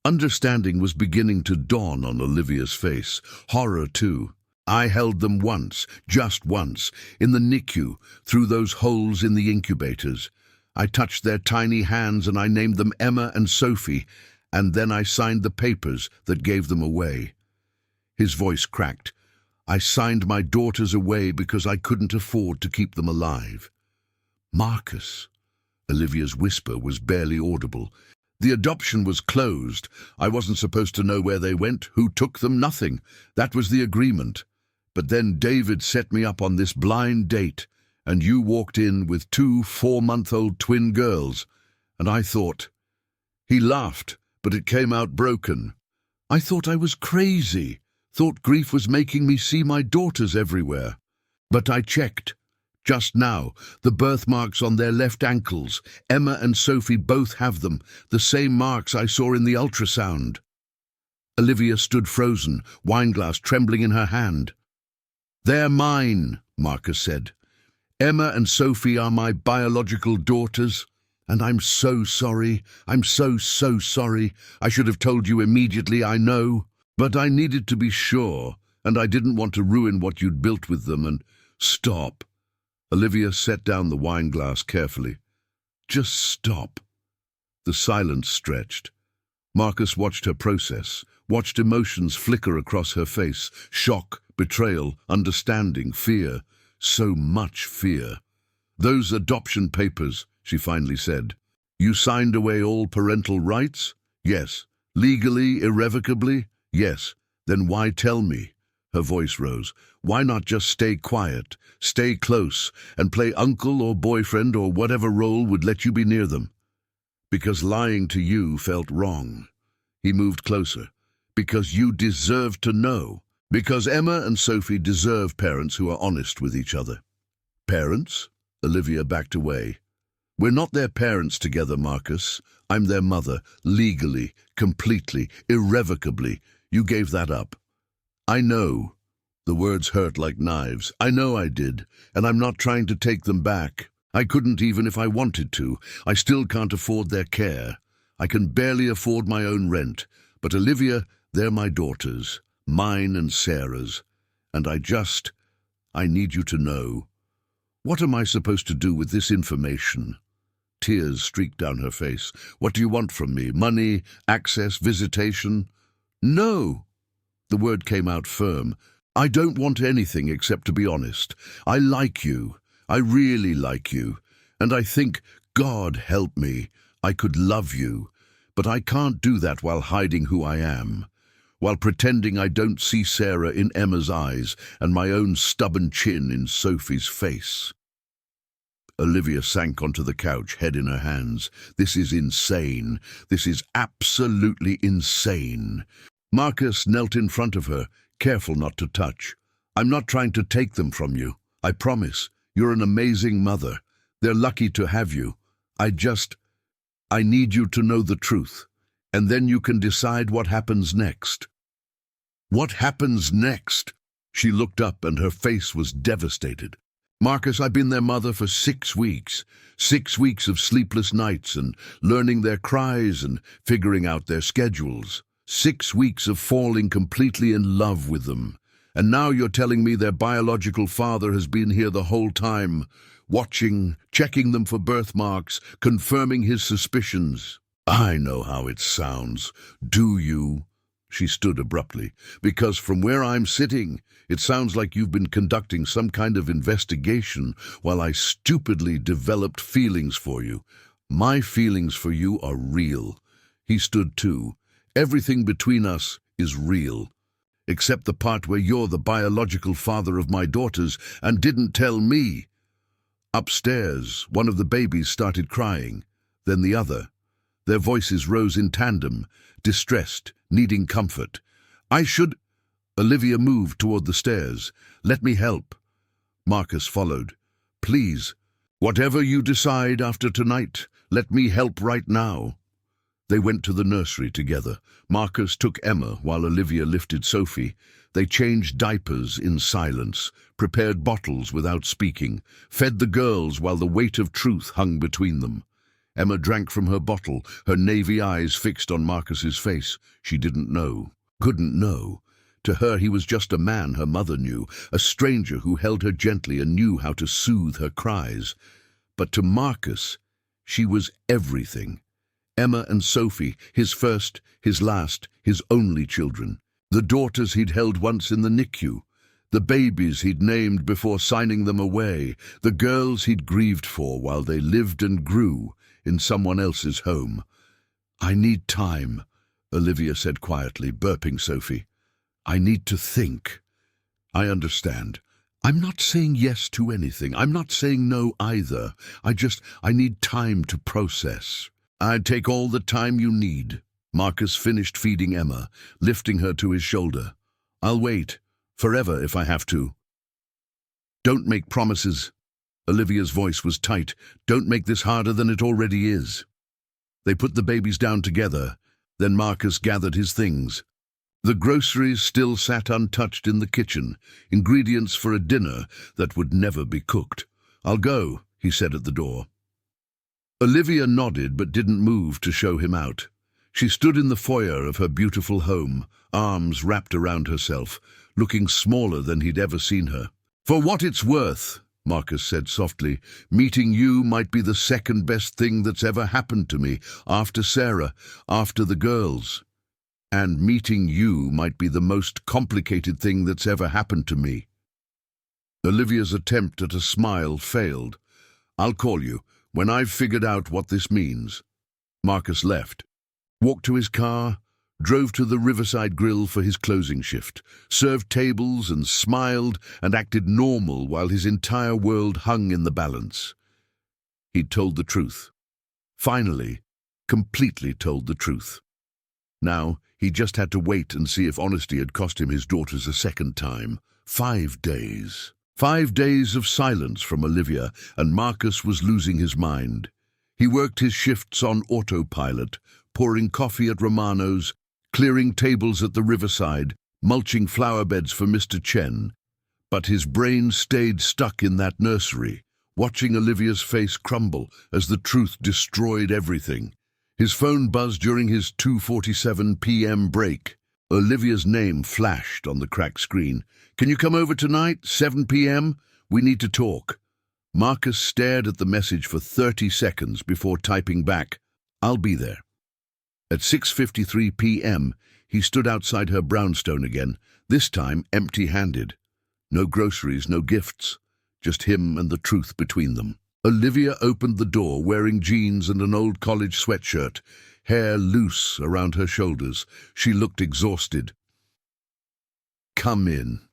Understanding was beginning to dawn on Olivia's face, horror too. I held them once, just once, in the NICU, through those holes in the incubators. I touched their tiny hands and I named them Emma and Sophie, and then I signed the papers that gave them away. His voice cracked. I signed my daughters away because I couldn't afford to keep them alive. Marcus. Olivia's whisper was barely audible. The adoption was closed. I wasn't supposed to know where they went, who took them, nothing. That was the agreement. But then David set me up on this blind date, and you walked in with 2 4-month-old twin girls, and I thought... He laughed, but it came out broken. I thought I was crazy, thought grief was making me see my daughters everywhere. But I checked. Just now, the birthmarks on their left ankles. Emma and Sophie both have them, the same marks I saw in the ultrasound. Olivia stood frozen, wineglass trembling in her hand. They're mine, Marcus said. Emma and Sophie are my biological daughters, and I'm so sorry. I'm so sorry. I should have told you immediately, I know. But I needed to be sure, and I didn't want to ruin what you'd built with them, and stop. Olivia set down the wineglass carefully. Just stop. The silence stretched. Marcus watched her process, watched emotions flicker across her face, shock, betrayal, understanding, fear. So much fear. Those adoption papers, she finally said. You signed away all parental rights? Yes. Legally, irrevocably? Yes. Then why tell me? Her voice rose. Why not just stay quiet, stay close, and play uncle or boyfriend or whatever role would let you be near them? Because lying to you felt wrong. He moved closer. Because you deserve to know. Because Emma and Sophie deserve parents who are honest with each other. Parents? Olivia backed away. We're not their parents together, Marcus. I'm their mother, legally, completely, irrevocably. You gave that up. I know. The words hurt like knives. I know I did, and I'm not trying to take them back. I couldn't even if I wanted to. I still can't afford their care. I can barely afford my own rent. But Olivia, they're my daughters, mine and Sarah's. And I need you to know. What am I supposed to do with this information? Tears streaked down her face. What do you want from me? Money? Access? Visitation? No. The word came out firm. I don't want anything except to be honest. I like you. I really like you. And I think, God help me, I could love you. But I can't do that while hiding who I am. While pretending I don't see Sarah in Emma's eyes and my own stubborn chin in Sophie's face. Olivia sank onto the couch, head in her hands. This is insane. This is absolutely insane. Marcus knelt in front of her, careful not to touch. I'm not trying to take them from you. I promise. You're an amazing mother. They're lucky to have you. I need you to know the truth. And then you can decide what happens next. What happens next? She looked up and her face was devastated. Marcus, I've been their mother for 6 weeks. 6 weeks of sleepless nights and learning their cries and figuring out their schedules. 6 weeks of falling completely in love with them. And now you're telling me their biological father has been here the whole time, watching, checking them for birthmarks, confirming his suspicions. I know how it sounds. Do you? She stood abruptly. Because from where I'm sitting, it sounds like you've been conducting some kind of investigation while I stupidly developed feelings for you. My feelings for you are real. He stood too. Everything between us is real. Except the part where you're the biological father of my daughters and didn't tell me. Upstairs, one of the babies started crying, then the other. Their voices rose in tandem, distressed, needing comfort. Olivia moved toward the stairs. Let me help. Marcus followed. Please, whatever you decide after tonight, let me help right now. They went to the nursery together. Marcus took Emma while Olivia lifted Sophie. They changed diapers in silence, prepared bottles without speaking, fed the girls while the weight of truth hung between them. Emma drank from her bottle, her navy eyes fixed on Marcus's face. She didn't know, couldn't know. To her he was just a man her mother knew, a stranger who held her gently and knew how to soothe her cries. But to Marcus, she was everything. Emma and Sophie, his first, his last, his only children. The daughters he'd held once in the NICU. The babies he'd named before signing them away. The girls he'd grieved for while they lived and grew in someone else's home. "I need time," Olivia said quietly, burping Sophie. "I need to think." "I understand. I'm not saying yes to anything. I'm not saying no either. I need time to process." "I'd take all the time you need." Marcus finished feeding Emma, lifting her to his shoulder. "I'll wait, forever if I have to." "Don't make promises." Olivia's voice was tight. "Don't make this harder than it already is." They put the babies down together. Then Marcus gathered his things. The groceries still sat untouched in the kitchen, ingredients for a dinner that would never be cooked. "I'll go," he said at the door. Olivia nodded but didn't move to show him out. She stood in the foyer of her beautiful home, arms wrapped around herself, looking smaller than he'd ever seen her. "For what it's worth," Marcus said softly, "meeting you might be the second best thing that's ever happened to me, after Sarah, after the girls. And meeting you might be the most complicated thing that's ever happened to me." Olivia's attempt at a smile failed. "I'll call you when I've figured out what this means." Marcus left, walked to his car, drove to the Riverside Grill for his closing shift, served tables and smiled and acted normal while his entire world hung in the balance. He'd told the truth. Finally, completely told the truth. Now, he just had to wait and see if honesty had cost him his daughters a second time. 5 days. 5 days of silence from Olivia, and Marcus was losing his mind. He worked his shifts on autopilot, pouring coffee at Romano's, clearing tables at the Riverside, mulching flower beds for Mr. Chen. But his brain stayed stuck in that nursery, watching Olivia's face crumble as the truth destroyed everything. His phone buzzed during his 2:47 p.m. break. Olivia's name flashed on the cracked screen. "Can you come over tonight, 7 p.m? We need to talk." Marcus stared at the message for 30 seconds before typing back, "I'll be there." At 6:53 p.m., he stood outside her brownstone again, this time empty-handed. No groceries, no gifts, just him and the truth between them. Olivia opened the door wearing jeans and an old college sweatshirt, hair loose around her shoulders. She looked exhausted. "Come in."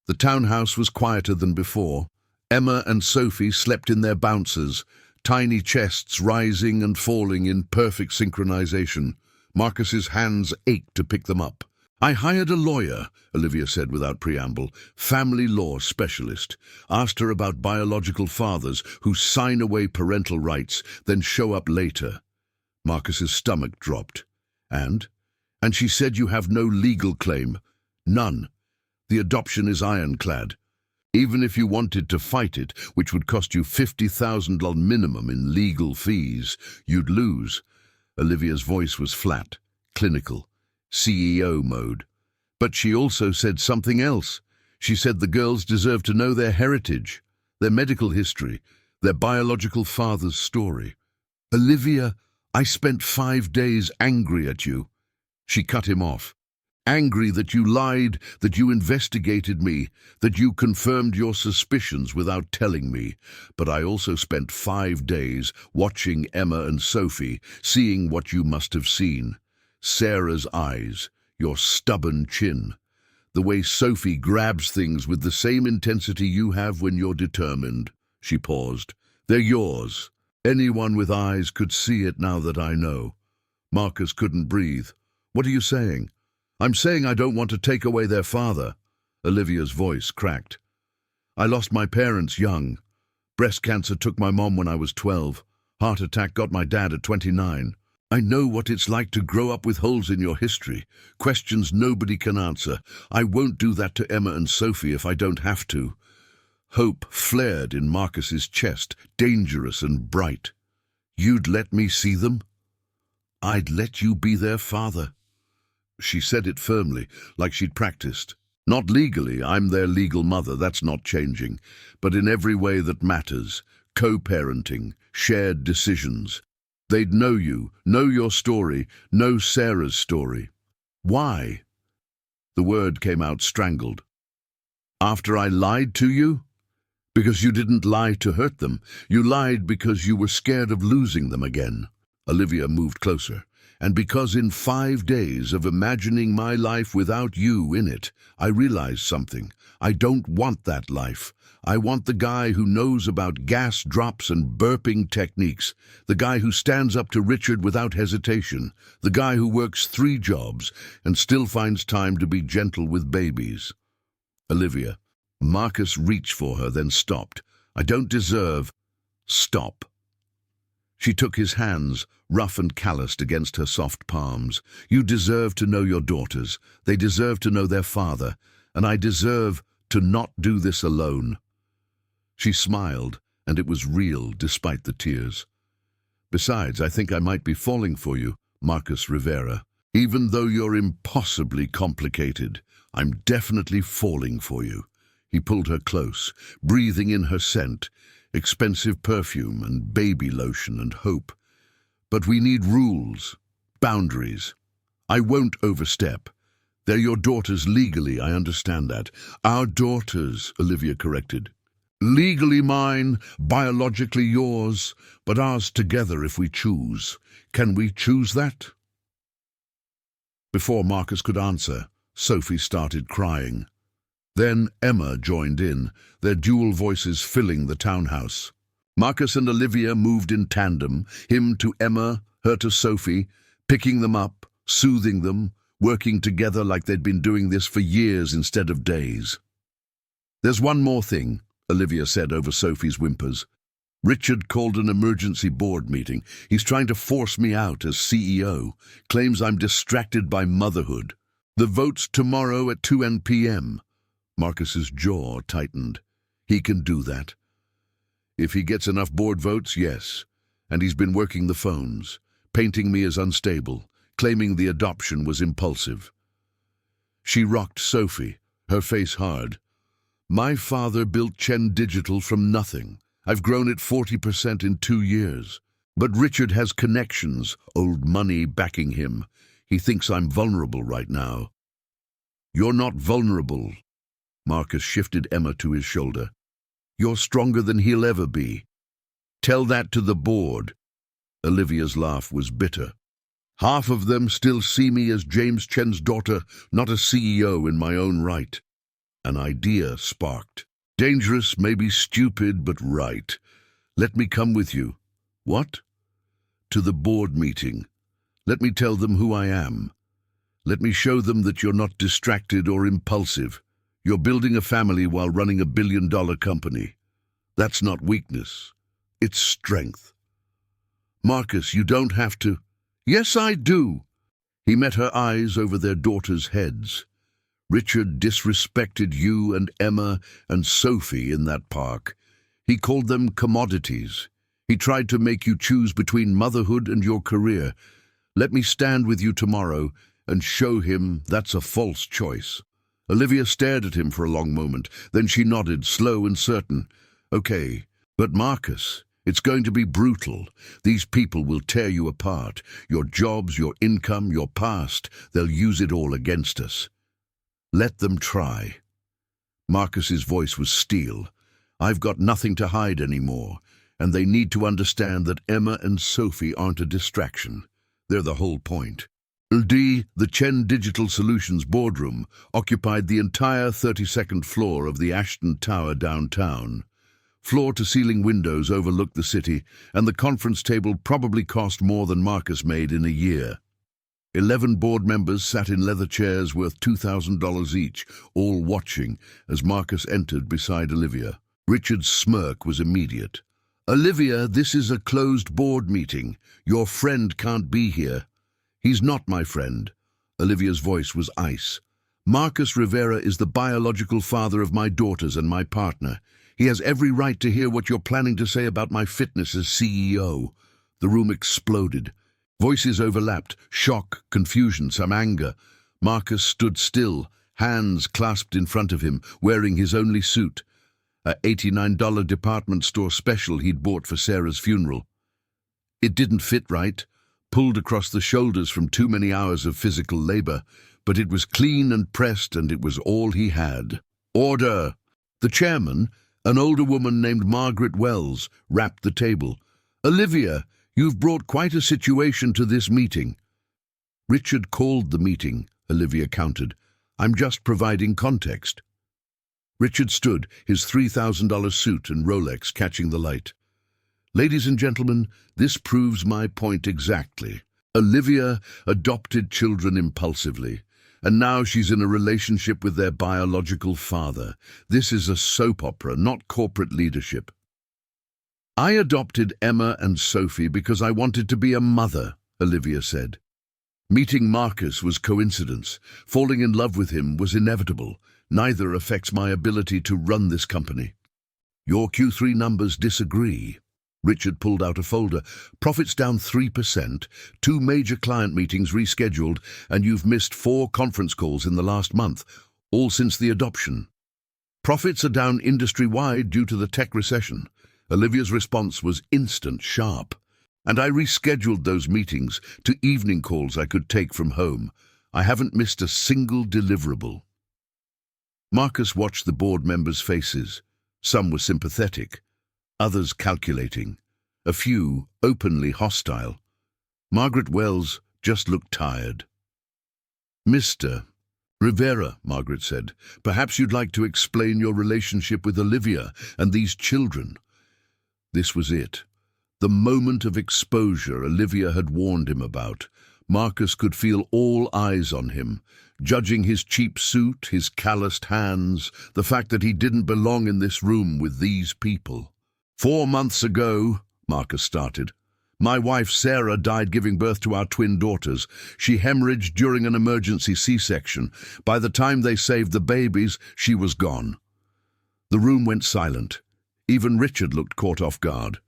The townhouse was quieter than before. Emma and Sophie slept in their bouncers, tiny chests rising and falling in perfect synchronization. Marcus's hands ached to pick them up. "I hired a lawyer," Olivia said without preamble, "family law specialist. Asked her about biological fathers who sign away parental rights, then show up later." Marcus's stomach dropped. And she said you have no legal claim. None. The adoption is ironclad. Even if you wanted to fight it, which would cost you $50,000 minimum in legal fees, you'd lose. Olivia's voice was flat, clinical, CEO mode. But she also said something else. She said the girls deserve to know their heritage, their medical history, their biological father's story. "Olivia, I spent 5 days angry at you." She cut him off. "Angry that you lied, that you investigated me, that you confirmed your suspicions without telling me. But I also spent 5 days watching Emma and Sophie, seeing what you must have seen. Sarah's eyes, your stubborn chin. The way Sophie grabs things with the same intensity you have when you're determined." She paused. "They're yours. Anyone with eyes could see it now that I know." Marcus couldn't breathe. "What are you saying?" "I'm saying I don't want to take away their father." Olivia's voice cracked. "I lost my parents young. Breast cancer took my mom when I was 12. Heart attack got my dad at 29. I know what it's like to grow up with holes in your history, questions nobody can answer. I won't do that to Emma and Sophie if I don't have to." Hope flared in Marcus's chest, dangerous and bright. "You'd let me see them?" "I'd let you be their father." She said it firmly, like she'd practiced. Not legally, I'm their legal mother, that's not changing, but in every way that matters. Co-parenting, shared decisions. They'd know you, know your story, know Sarah's story. Why? The word came out strangled. After I lied to you? Because you didn't lie to hurt them. You lied because you were scared of losing them again. Olivia moved closer. And because in 5 days of imagining my life without you in it, I realized something. I don't want that life. I want the guy who knows about gas drops and burping techniques, the guy who stands up to Richard without hesitation, the guy who works 3 jobs and still finds time to be gentle with babies. Olivia. Marcus reached for her, then stopped. I don't deserve... Stop. She took his hands, rough and calloused against her soft palms. You deserve to know your daughters. They deserve to know their father. And I deserve to not do this alone. She smiled, and it was real despite the tears. Besides, I think I might be falling for you, Marcus Rivera. Even though you're impossibly complicated, I'm definitely falling for you. He pulled her close, breathing in her scent, expensive perfume and baby lotion and hope. But we need rules, boundaries. I won't overstep. They're your daughters legally, I understand that. Our daughters, Olivia corrected. Legally mine, biologically yours, but ours together if we choose. Can we choose that? Before Marcus could answer, Sophie started crying. Then Emma joined in, their dual voices filling the townhouse. Marcus and Olivia moved in tandem, him to Emma, her to Sophie, picking them up, soothing them, working together like they'd been doing this for years instead of days. There's one more thing, Olivia said over Sophie's whimpers. Richard called an emergency board meeting. He's trying to force me out as CEO, claims I'm distracted by motherhood. The vote's tomorrow at 2 p.m. Marcus's jaw tightened. He can do that. If he gets enough board votes, yes. And he's been working the phones, painting me as unstable, claiming the adoption was impulsive. She rocked Sophie, her face hard. My father built Chen Digital from nothing. I've grown it 40% in 2 years. But Richard has connections, old money backing him. He thinks I'm vulnerable right now. You're not vulnerable. Marcus shifted Emma to his shoulder. You're stronger than he'll ever be. Tell that to the board. Olivia's laugh was bitter. Half of them still see me as James Chen's daughter, not a CEO in my own right. An idea sparked. Dangerous, maybe stupid, but right. Let me come with you. What? To the board meeting. Let me tell them who I am. Let me show them that you're not distracted or impulsive. You're building a family while running a billion-dollar company. That's not weakness. It's strength. Marcus, you don't have to. Yes, I do. He met her eyes over their daughters' heads. Richard disrespected you and Emma and Sophie in that park. He called them commodities. He tried to make you choose between motherhood and your career. Let me stand with you tomorrow and show him that's a false choice. Olivia stared at him for a long moment. Then she nodded, slow and certain. Okay, but Marcus, it's going to be brutal. These people will tear you apart. Your jobs, your income, your past. They'll use it all against us. Let them try. Marcus's voice was steel. I've got nothing to hide anymore, and they need to understand that Emma and Sophie aren't a distraction. They're the whole point. The Chen Digital Solutions boardroom occupied the entire 32nd floor of the Ashton Tower downtown. Floor-to-ceiling windows overlooked the city, and the conference table probably cost more than Marcus made in a year. 11 board members sat in leather chairs worth $2,000 each, all watching as Marcus entered beside Olivia. Richard's smirk was immediate. Olivia, this is a closed board meeting. Your friend can't be here. He's not my friend. Olivia's voice was ice. Marcus Rivera is the biological father of my daughters and my partner. He has every right to hear what you're planning to say about my fitness as CEO. The room exploded. Voices overlapped, shock, confusion, some anger. Marcus stood still, hands clasped in front of him, wearing his only suit, a $89 department store special he'd bought for Sarah's funeral. It didn't fit right, pulled across the shoulders from too many hours of physical labor, but it was clean and pressed, and it was all he had. Order! The chairman, an older woman named Margaret Wells, rapped the table. Olivia, you've brought quite a situation to this meeting. Richard called the meeting, Olivia countered. I'm just providing context. Richard stood, his $3,000 suit and Rolex catching the light. Ladies and gentlemen, this proves my point exactly. Olivia adopted children impulsively, and now she's in a relationship with their biological father. This is a soap opera, not corporate leadership. I adopted Emma and Sophie because I wanted to be a mother, Olivia said. Meeting Marcus was coincidence. Falling in love with him was inevitable. Neither affects my ability to run this company. Your Q3 numbers disagree. Richard pulled out a folder. Profits down 3%, 2 major client meetings rescheduled, and you've missed 4 conference calls in the last month, all since the adoption. Profits are down industry-wide due to the tech recession. Olivia's response was instant, sharp. And I rescheduled those meetings to evening calls I could take from home. I haven't missed a single deliverable. Marcus watched the board members' faces. Some were sympathetic, others calculating, a few openly hostile. Margaret Wells just looked tired. Mr. Rivera, Margaret said, perhaps you'd like to explain your relationship with Olivia and these children. This was it. The moment of exposure Olivia had warned him about. Marcus could feel all eyes on him, judging his cheap suit, his calloused hands, the fact that he didn't belong in this room with these people. 4 months ago, Marcus started, my wife Sarah died giving birth to our twin daughters. She hemorrhaged during an emergency C-section. By the time they saved the babies, she was gone. The room went silent. Even Richard looked caught off guard.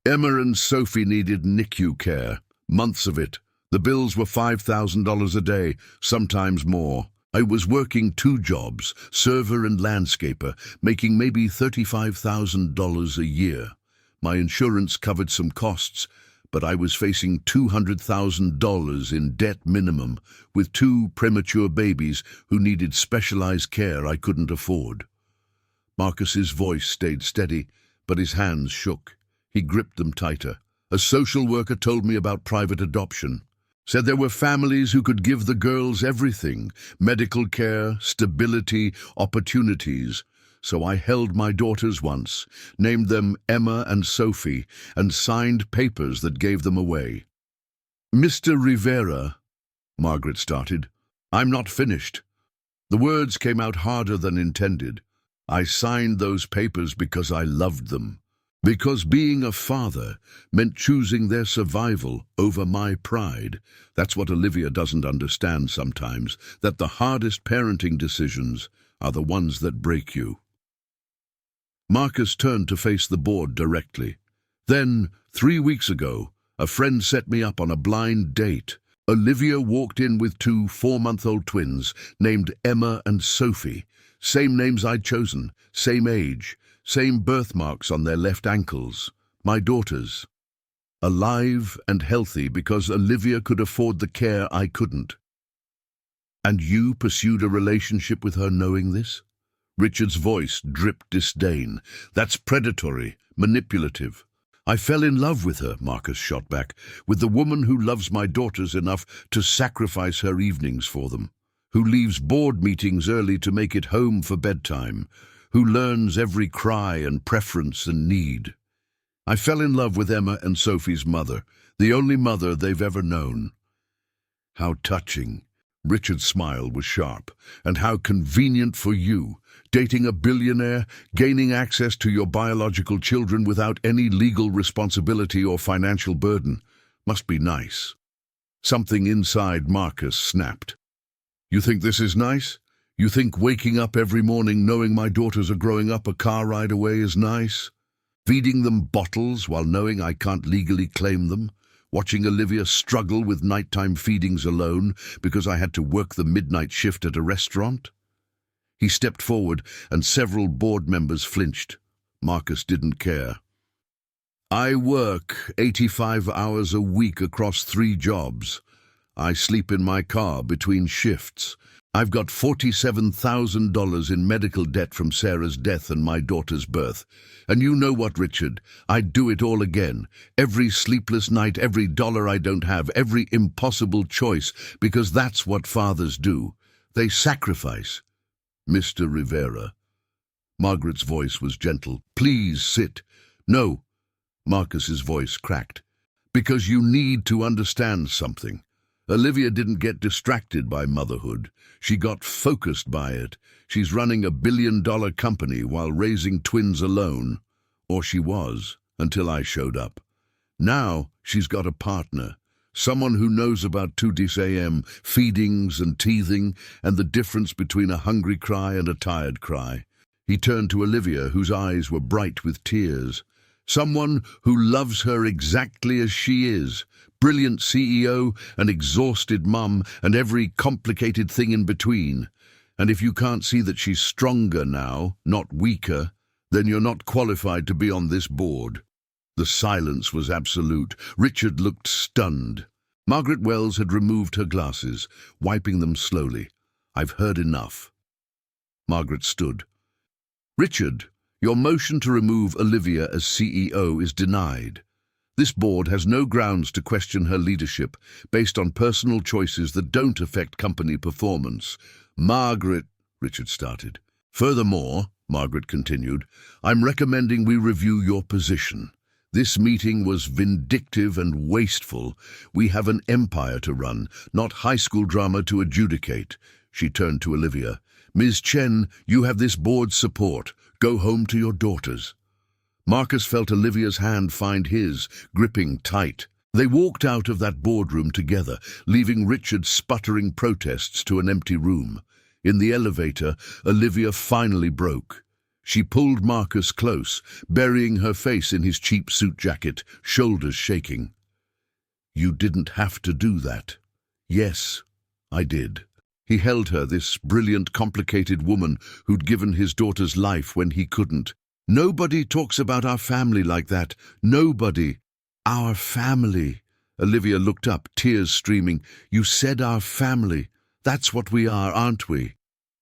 Emma and Sophie needed NICU care, months of it. The bills were $5,000 a day, sometimes more. I was working 2 jobs, server and landscaper, making maybe $35,000 a year. My insurance covered some costs, but I was facing $200,000 in debt minimum, with 2 premature babies who needed specialized care I couldn't afford. Marcus's voice stayed steady, but his hands shook. He gripped them tighter. A social worker told me about private adoption. Said there were families who could give the girls everything, medical care, stability, opportunities. So I held my daughters once, named them Emma and Sophie, and signed papers that gave them away. Mr. Rivera, Margaret started, I'm not finished. The words came out harder than intended. I signed those papers because I loved them. Because being a father meant choosing their survival over my pride. That's what Olivia doesn't understand sometimes, that the hardest parenting decisions are the ones that break you. Marcus turned to face the board directly. Then, 3 weeks ago, a friend set me up on a blind date. Olivia walked in with 2 4-month-old twins named Emma and Sophie. Same names I'd chosen, same age. Same birthmarks on their left ankles, my daughters. Alive and healthy because Olivia could afford the care I couldn't. And you pursued a relationship with her knowing this? Richard's voice dripped disdain. That's predatory, manipulative. I fell in love with her, Marcus shot back, with the woman who loves my daughters enough to sacrifice her evenings for them, who leaves board meetings early to make it home for bedtime, who learns every cry and preference and need. I fell in love with Emma and Sophie's mother, the only mother they've ever known. How touching. Richard's smile was sharp. And how convenient for you, dating a billionaire, gaining access to your biological children without any legal responsibility or financial burden. Must be nice. Something inside Marcus snapped. You think this is nice? You think waking up every morning knowing my daughters are growing up a car ride away is nice? Feeding them bottles while knowing I can't legally claim them? watching Olivia struggle with nighttime feedings alone because I had to work the midnight shift at a restaurant? He stepped forward, and several board members flinched. Marcus didn't care. I work 85 hours a week across 3 jobs. I sleep in my car between shifts. I've got $47,000 in medical debt from Sarah's death and my daughter's birth. And you know what, Richard? I'd do it all again. Every sleepless night, every dollar I don't have, every impossible choice, because that's what fathers do. They sacrifice. Mr. Rivera. Margaret's voice was gentle. Please sit. No. Marcus's voice cracked. Because you need to understand something. Olivia didn't get distracted by motherhood. She got focused by it. She's running a billion-dollar company while raising twins alone. Or she was, until I showed up. Now she's got a partner. Someone who knows about 2 feedings and teething, and the difference between a hungry cry and a tired cry. He turned to Olivia, whose eyes were bright with tears. Someone who loves her exactly as she is. Brilliant CEO, an exhausted mum, and every complicated thing in between. And if you can't see that she's stronger now, not weaker, then you're not qualified to be on this board. The silence was absolute. Richard looked stunned. Margaret Wells had removed her glasses, wiping them slowly. I've heard enough. Margaret stood. Richard, your motion to remove Olivia as CEO is denied. This board has no grounds to question her leadership based on personal choices that don't affect company performance. Margaret, Richard started. Furthermore, Margaret continued, I'm recommending we review your position. This meeting was vindictive and wasteful. We have an empire to run, not high school drama to adjudicate. She turned to Olivia. Ms. Chen, you have this board's support. Go home to your daughters. Marcus felt Olivia's hand find his, gripping tight. They walked out of that boardroom together, leaving Richard sputtering protests to an empty room. In the elevator, Olivia finally broke. She pulled Marcus close, burying her face in his cheap suit jacket, shoulders shaking. You didn't have to do that. Yes, I did. He held her, this brilliant, complicated woman who'd given his daughter's life when he couldn't. Nobody talks about our family like that. Nobody. Our family. Olivia looked up, tears streaming. You said our family. That's what we are, aren't we?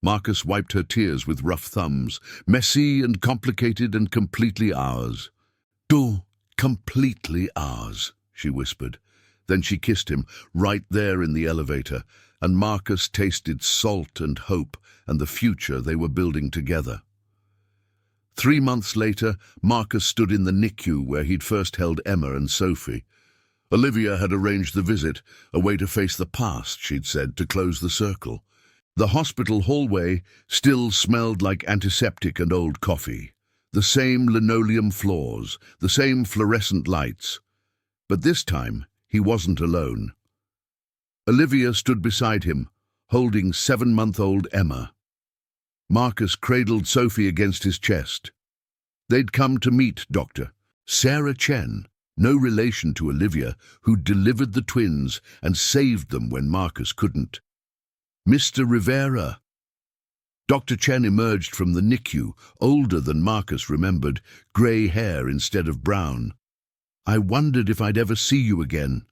Marcus wiped her tears with rough thumbs. Messy and complicated and completely ours. Completely ours, she whispered. Then she kissed him, right there in the elevator, and Marcus tasted salt and hope and the future they were building together. 3 months later, Marcus stood in the NICU where he'd first held Emma and Sophie. Olivia had arranged the visit, a way to face the past, she'd said, to close the circle. The hospital hallway still smelled like antiseptic and old coffee. The same linoleum floors, the same fluorescent lights. But this time, he wasn't alone. Olivia stood beside him, holding 7-month-old Emma. Marcus cradled Sophie against his chest. They'd come to meet Dr. Sarah Chen, no relation to Olivia, who delivered the twins and saved them when Marcus couldn't. Mr. Rivera. Dr. Chen emerged from the NICU, older than Marcus remembered, grey hair instead of brown. I wondered if I'd ever see you again.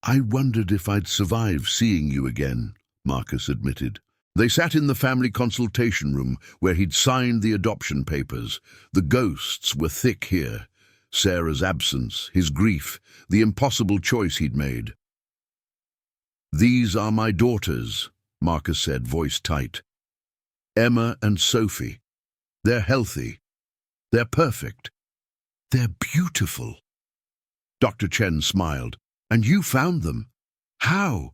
I wondered if I'd survive seeing you again, Marcus admitted. They sat in the family consultation room where he'd signed the adoption papers. The ghosts were thick here. Sarah's absence, his grief, the impossible choice he'd made. These are my daughters, Marcus said, voice tight. Emma and Sophie. They're healthy. They're perfect. They're beautiful. Dr. Chen smiled. And you found them. How?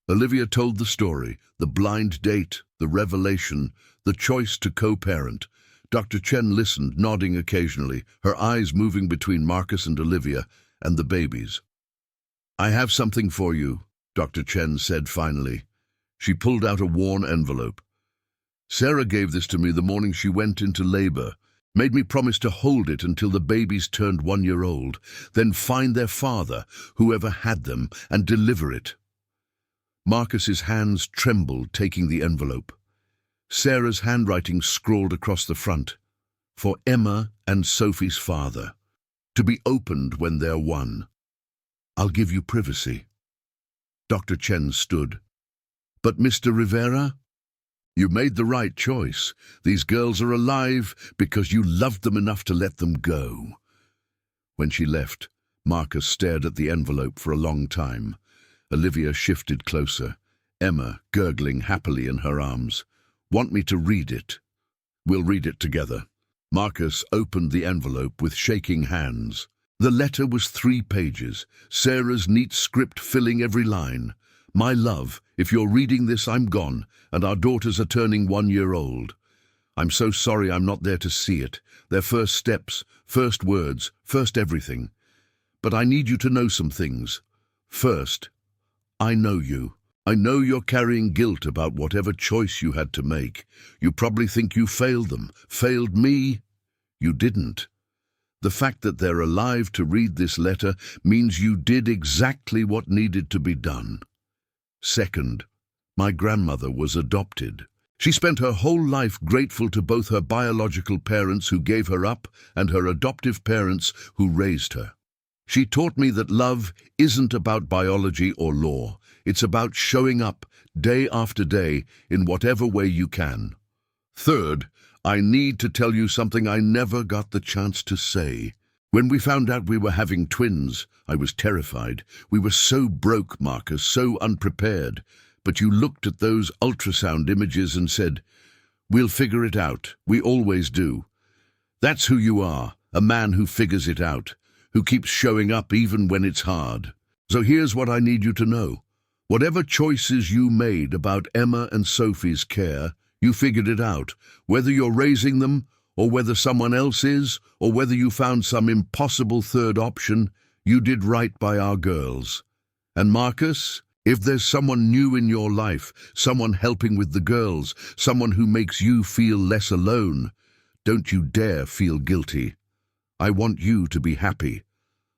Olivia told the story, the blind date, the revelation, the choice to co-parent. Dr. Chen listened, nodding occasionally, her eyes moving between Marcus and Olivia and the babies. I have something for you, Dr. Chen said finally. She pulled out a worn envelope. Sarah gave this to me the morning she went into labor. Made me promise to hold it until the babies turned 1 year old, then find their father, whoever had them, and deliver it. Marcus's hands trembled, taking the envelope. Sarah's handwriting scrawled across the front. For Emma and Sophie's father. To be opened when they're one. I'll give you privacy. Dr. Chen stood. But Mr. Rivera? You made the right choice. These girls are alive because you loved them enough to let them go. When she left, Marcus stared at the envelope for a long time. Olivia shifted closer, Emma gurgling happily in her arms. Want me to read it? We'll read it together. Marcus opened the envelope with shaking hands. The letter was 3 pages, Sarah's neat script filling every line. My love, if you're reading this, I'm gone, and our daughters are turning 1 year old. I'm so sorry I'm not there to see it. Their first steps, first words, first everything. But I need you to know some things. First, I know you. I know you're carrying guilt about whatever choice you had to make. You probably think you failed them, failed me. You didn't. The fact that they're alive to read this letter means you did exactly what needed to be done. Second, my grandmother was adopted. She spent her whole life grateful to both her biological parents who gave her up and her adoptive parents who raised her. She taught me that love isn't about biology or law. It's about showing up day after day in whatever way you can. Third, I need to tell you something I never got the chance to say. When we found out we were having twins, I was terrified. We were so broke, Marcus, so unprepared. But you looked at those ultrasound images and said, "We'll figure it out. We always do." That's who you are, a man who figures it out, who keeps showing up even when it's hard. So here's what I need you to know. Whatever choices you made about Emma and Sophie's care, you figured it out, whether you're raising them, or whether someone else is, or whether you found some impossible third option, you did right by our girls. And Marcus, if there's someone new in your life, someone helping with the girls, someone who makes you feel less alone, don't you dare feel guilty. I want you to be happy.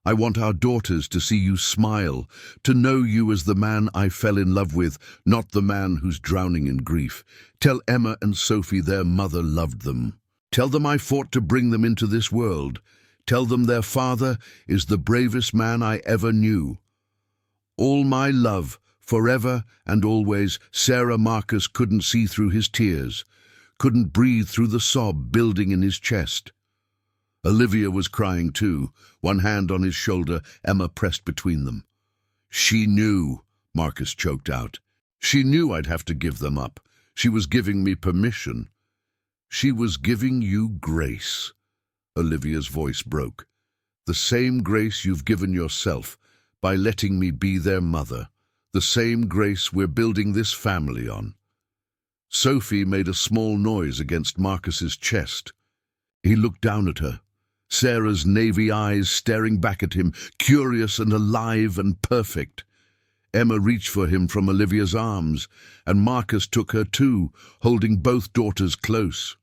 I want our daughters to see you smile, to know you as the man I fell in love with, not the man who's drowning in grief. Tell Emma and Sophie their mother loved them. Tell them I fought to bring them into this world. Tell them their father is the bravest man I ever knew. All my love, forever and always. Sarah. Marcus couldn't see through his tears, couldn't breathe through the sob building in his chest. Olivia was crying too, one hand on his shoulder, Emma pressed between them. She knew, Marcus choked out. She knew I'd have to give them up. She was giving me permission. She was giving you grace. Olivia's voice broke. The same grace you've given yourself by letting me be their mother. The same grace we're building this family on. Sophie made a small noise against Marcus's chest. He looked down at her. Sarah's navy eyes staring back at him, curious and alive and perfect. Emma reached for him from Olivia's arms, and Marcus took her too, holding both daughters close.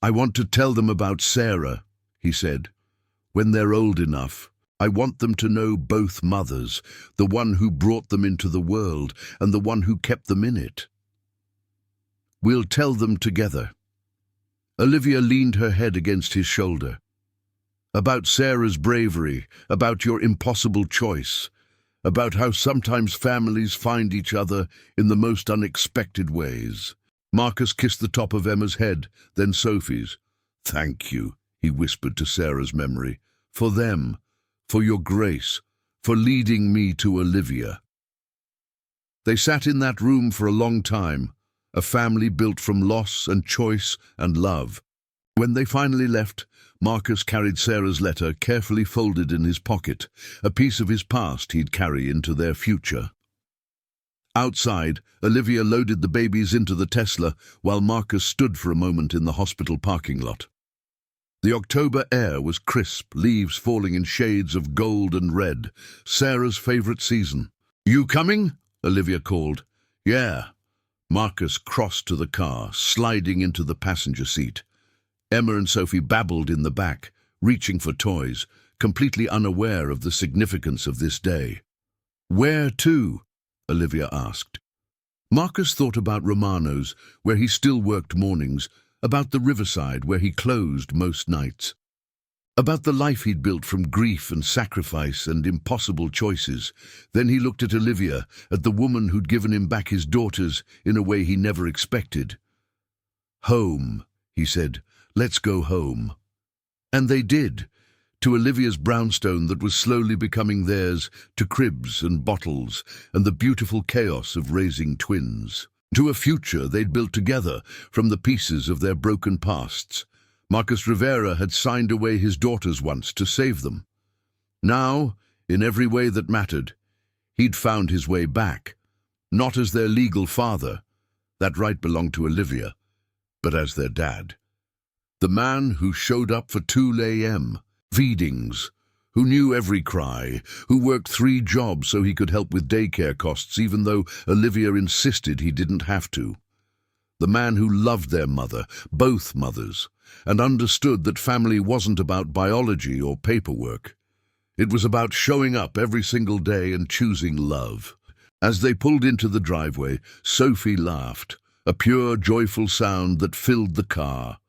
I want to tell them about Sarah, he said. When they're old enough, I want them to know both mothers, the one who brought them into the world and the one who kept them in it. We'll tell them together. Olivia leaned her head against his shoulder. About Sarah's bravery, about your impossible choice, about how sometimes families find each other in the most unexpected ways. Marcus kissed the top of Emma's head, then Sophie's. Thank you, he whispered to Sarah's memory, for them, for your grace, for leading me to Olivia. They sat in that room for a long time, a family built from loss and choice and love. When they finally left, Marcus carried Sarah's letter carefully folded in his pocket, a piece of his past he'd carry into their future. Outside, Olivia loaded the babies into the Tesla while Marcus stood for a moment in the hospital parking lot. The October air was crisp, leaves falling in shades of gold and red, Sarah's favorite season. You coming? Olivia called. Yeah. Marcus crossed to the car, sliding into the passenger seat. Emma and Sophie babbled in the back, reaching for toys, completely unaware of the significance of this day. "Where to?" Olivia asked. Marcus thought about Romano's, where he still worked mornings, about the riverside where he closed most nights, about the life he'd built from grief and sacrifice and impossible choices. Then he looked at Olivia, at the woman who'd given him back his daughters in a way he never expected. "Home," he said. "Let's go home." And they did, to Olivia's brownstone that was slowly becoming theirs, to cribs and bottles and the beautiful chaos of raising twins, to a future they'd built together from the pieces of their broken pasts. Marcus Rivera had signed away his daughters once to save them. Now, in every way that mattered, he'd found his way back, not as their legal father, that right belonged to Olivia, but as their dad. The man who showed up for 2 a.m. feedings, who knew every cry, who worked 3 jobs so he could help with daycare costs even though Olivia insisted he didn't have to. The man who loved their mother, both mothers, and understood that family wasn't about biology or paperwork. It was about showing up every single day and choosing love. As they pulled into the driveway, Sophie laughed, a pure, joyful sound that filled the car.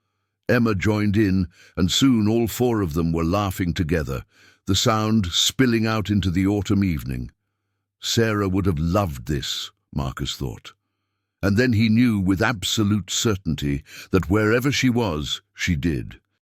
Emma joined in, and soon all 4 of them were laughing together, the sound spilling out into the autumn evening. Sarah would have loved this, Marcus thought. And then he knew with absolute certainty that wherever she was, she did.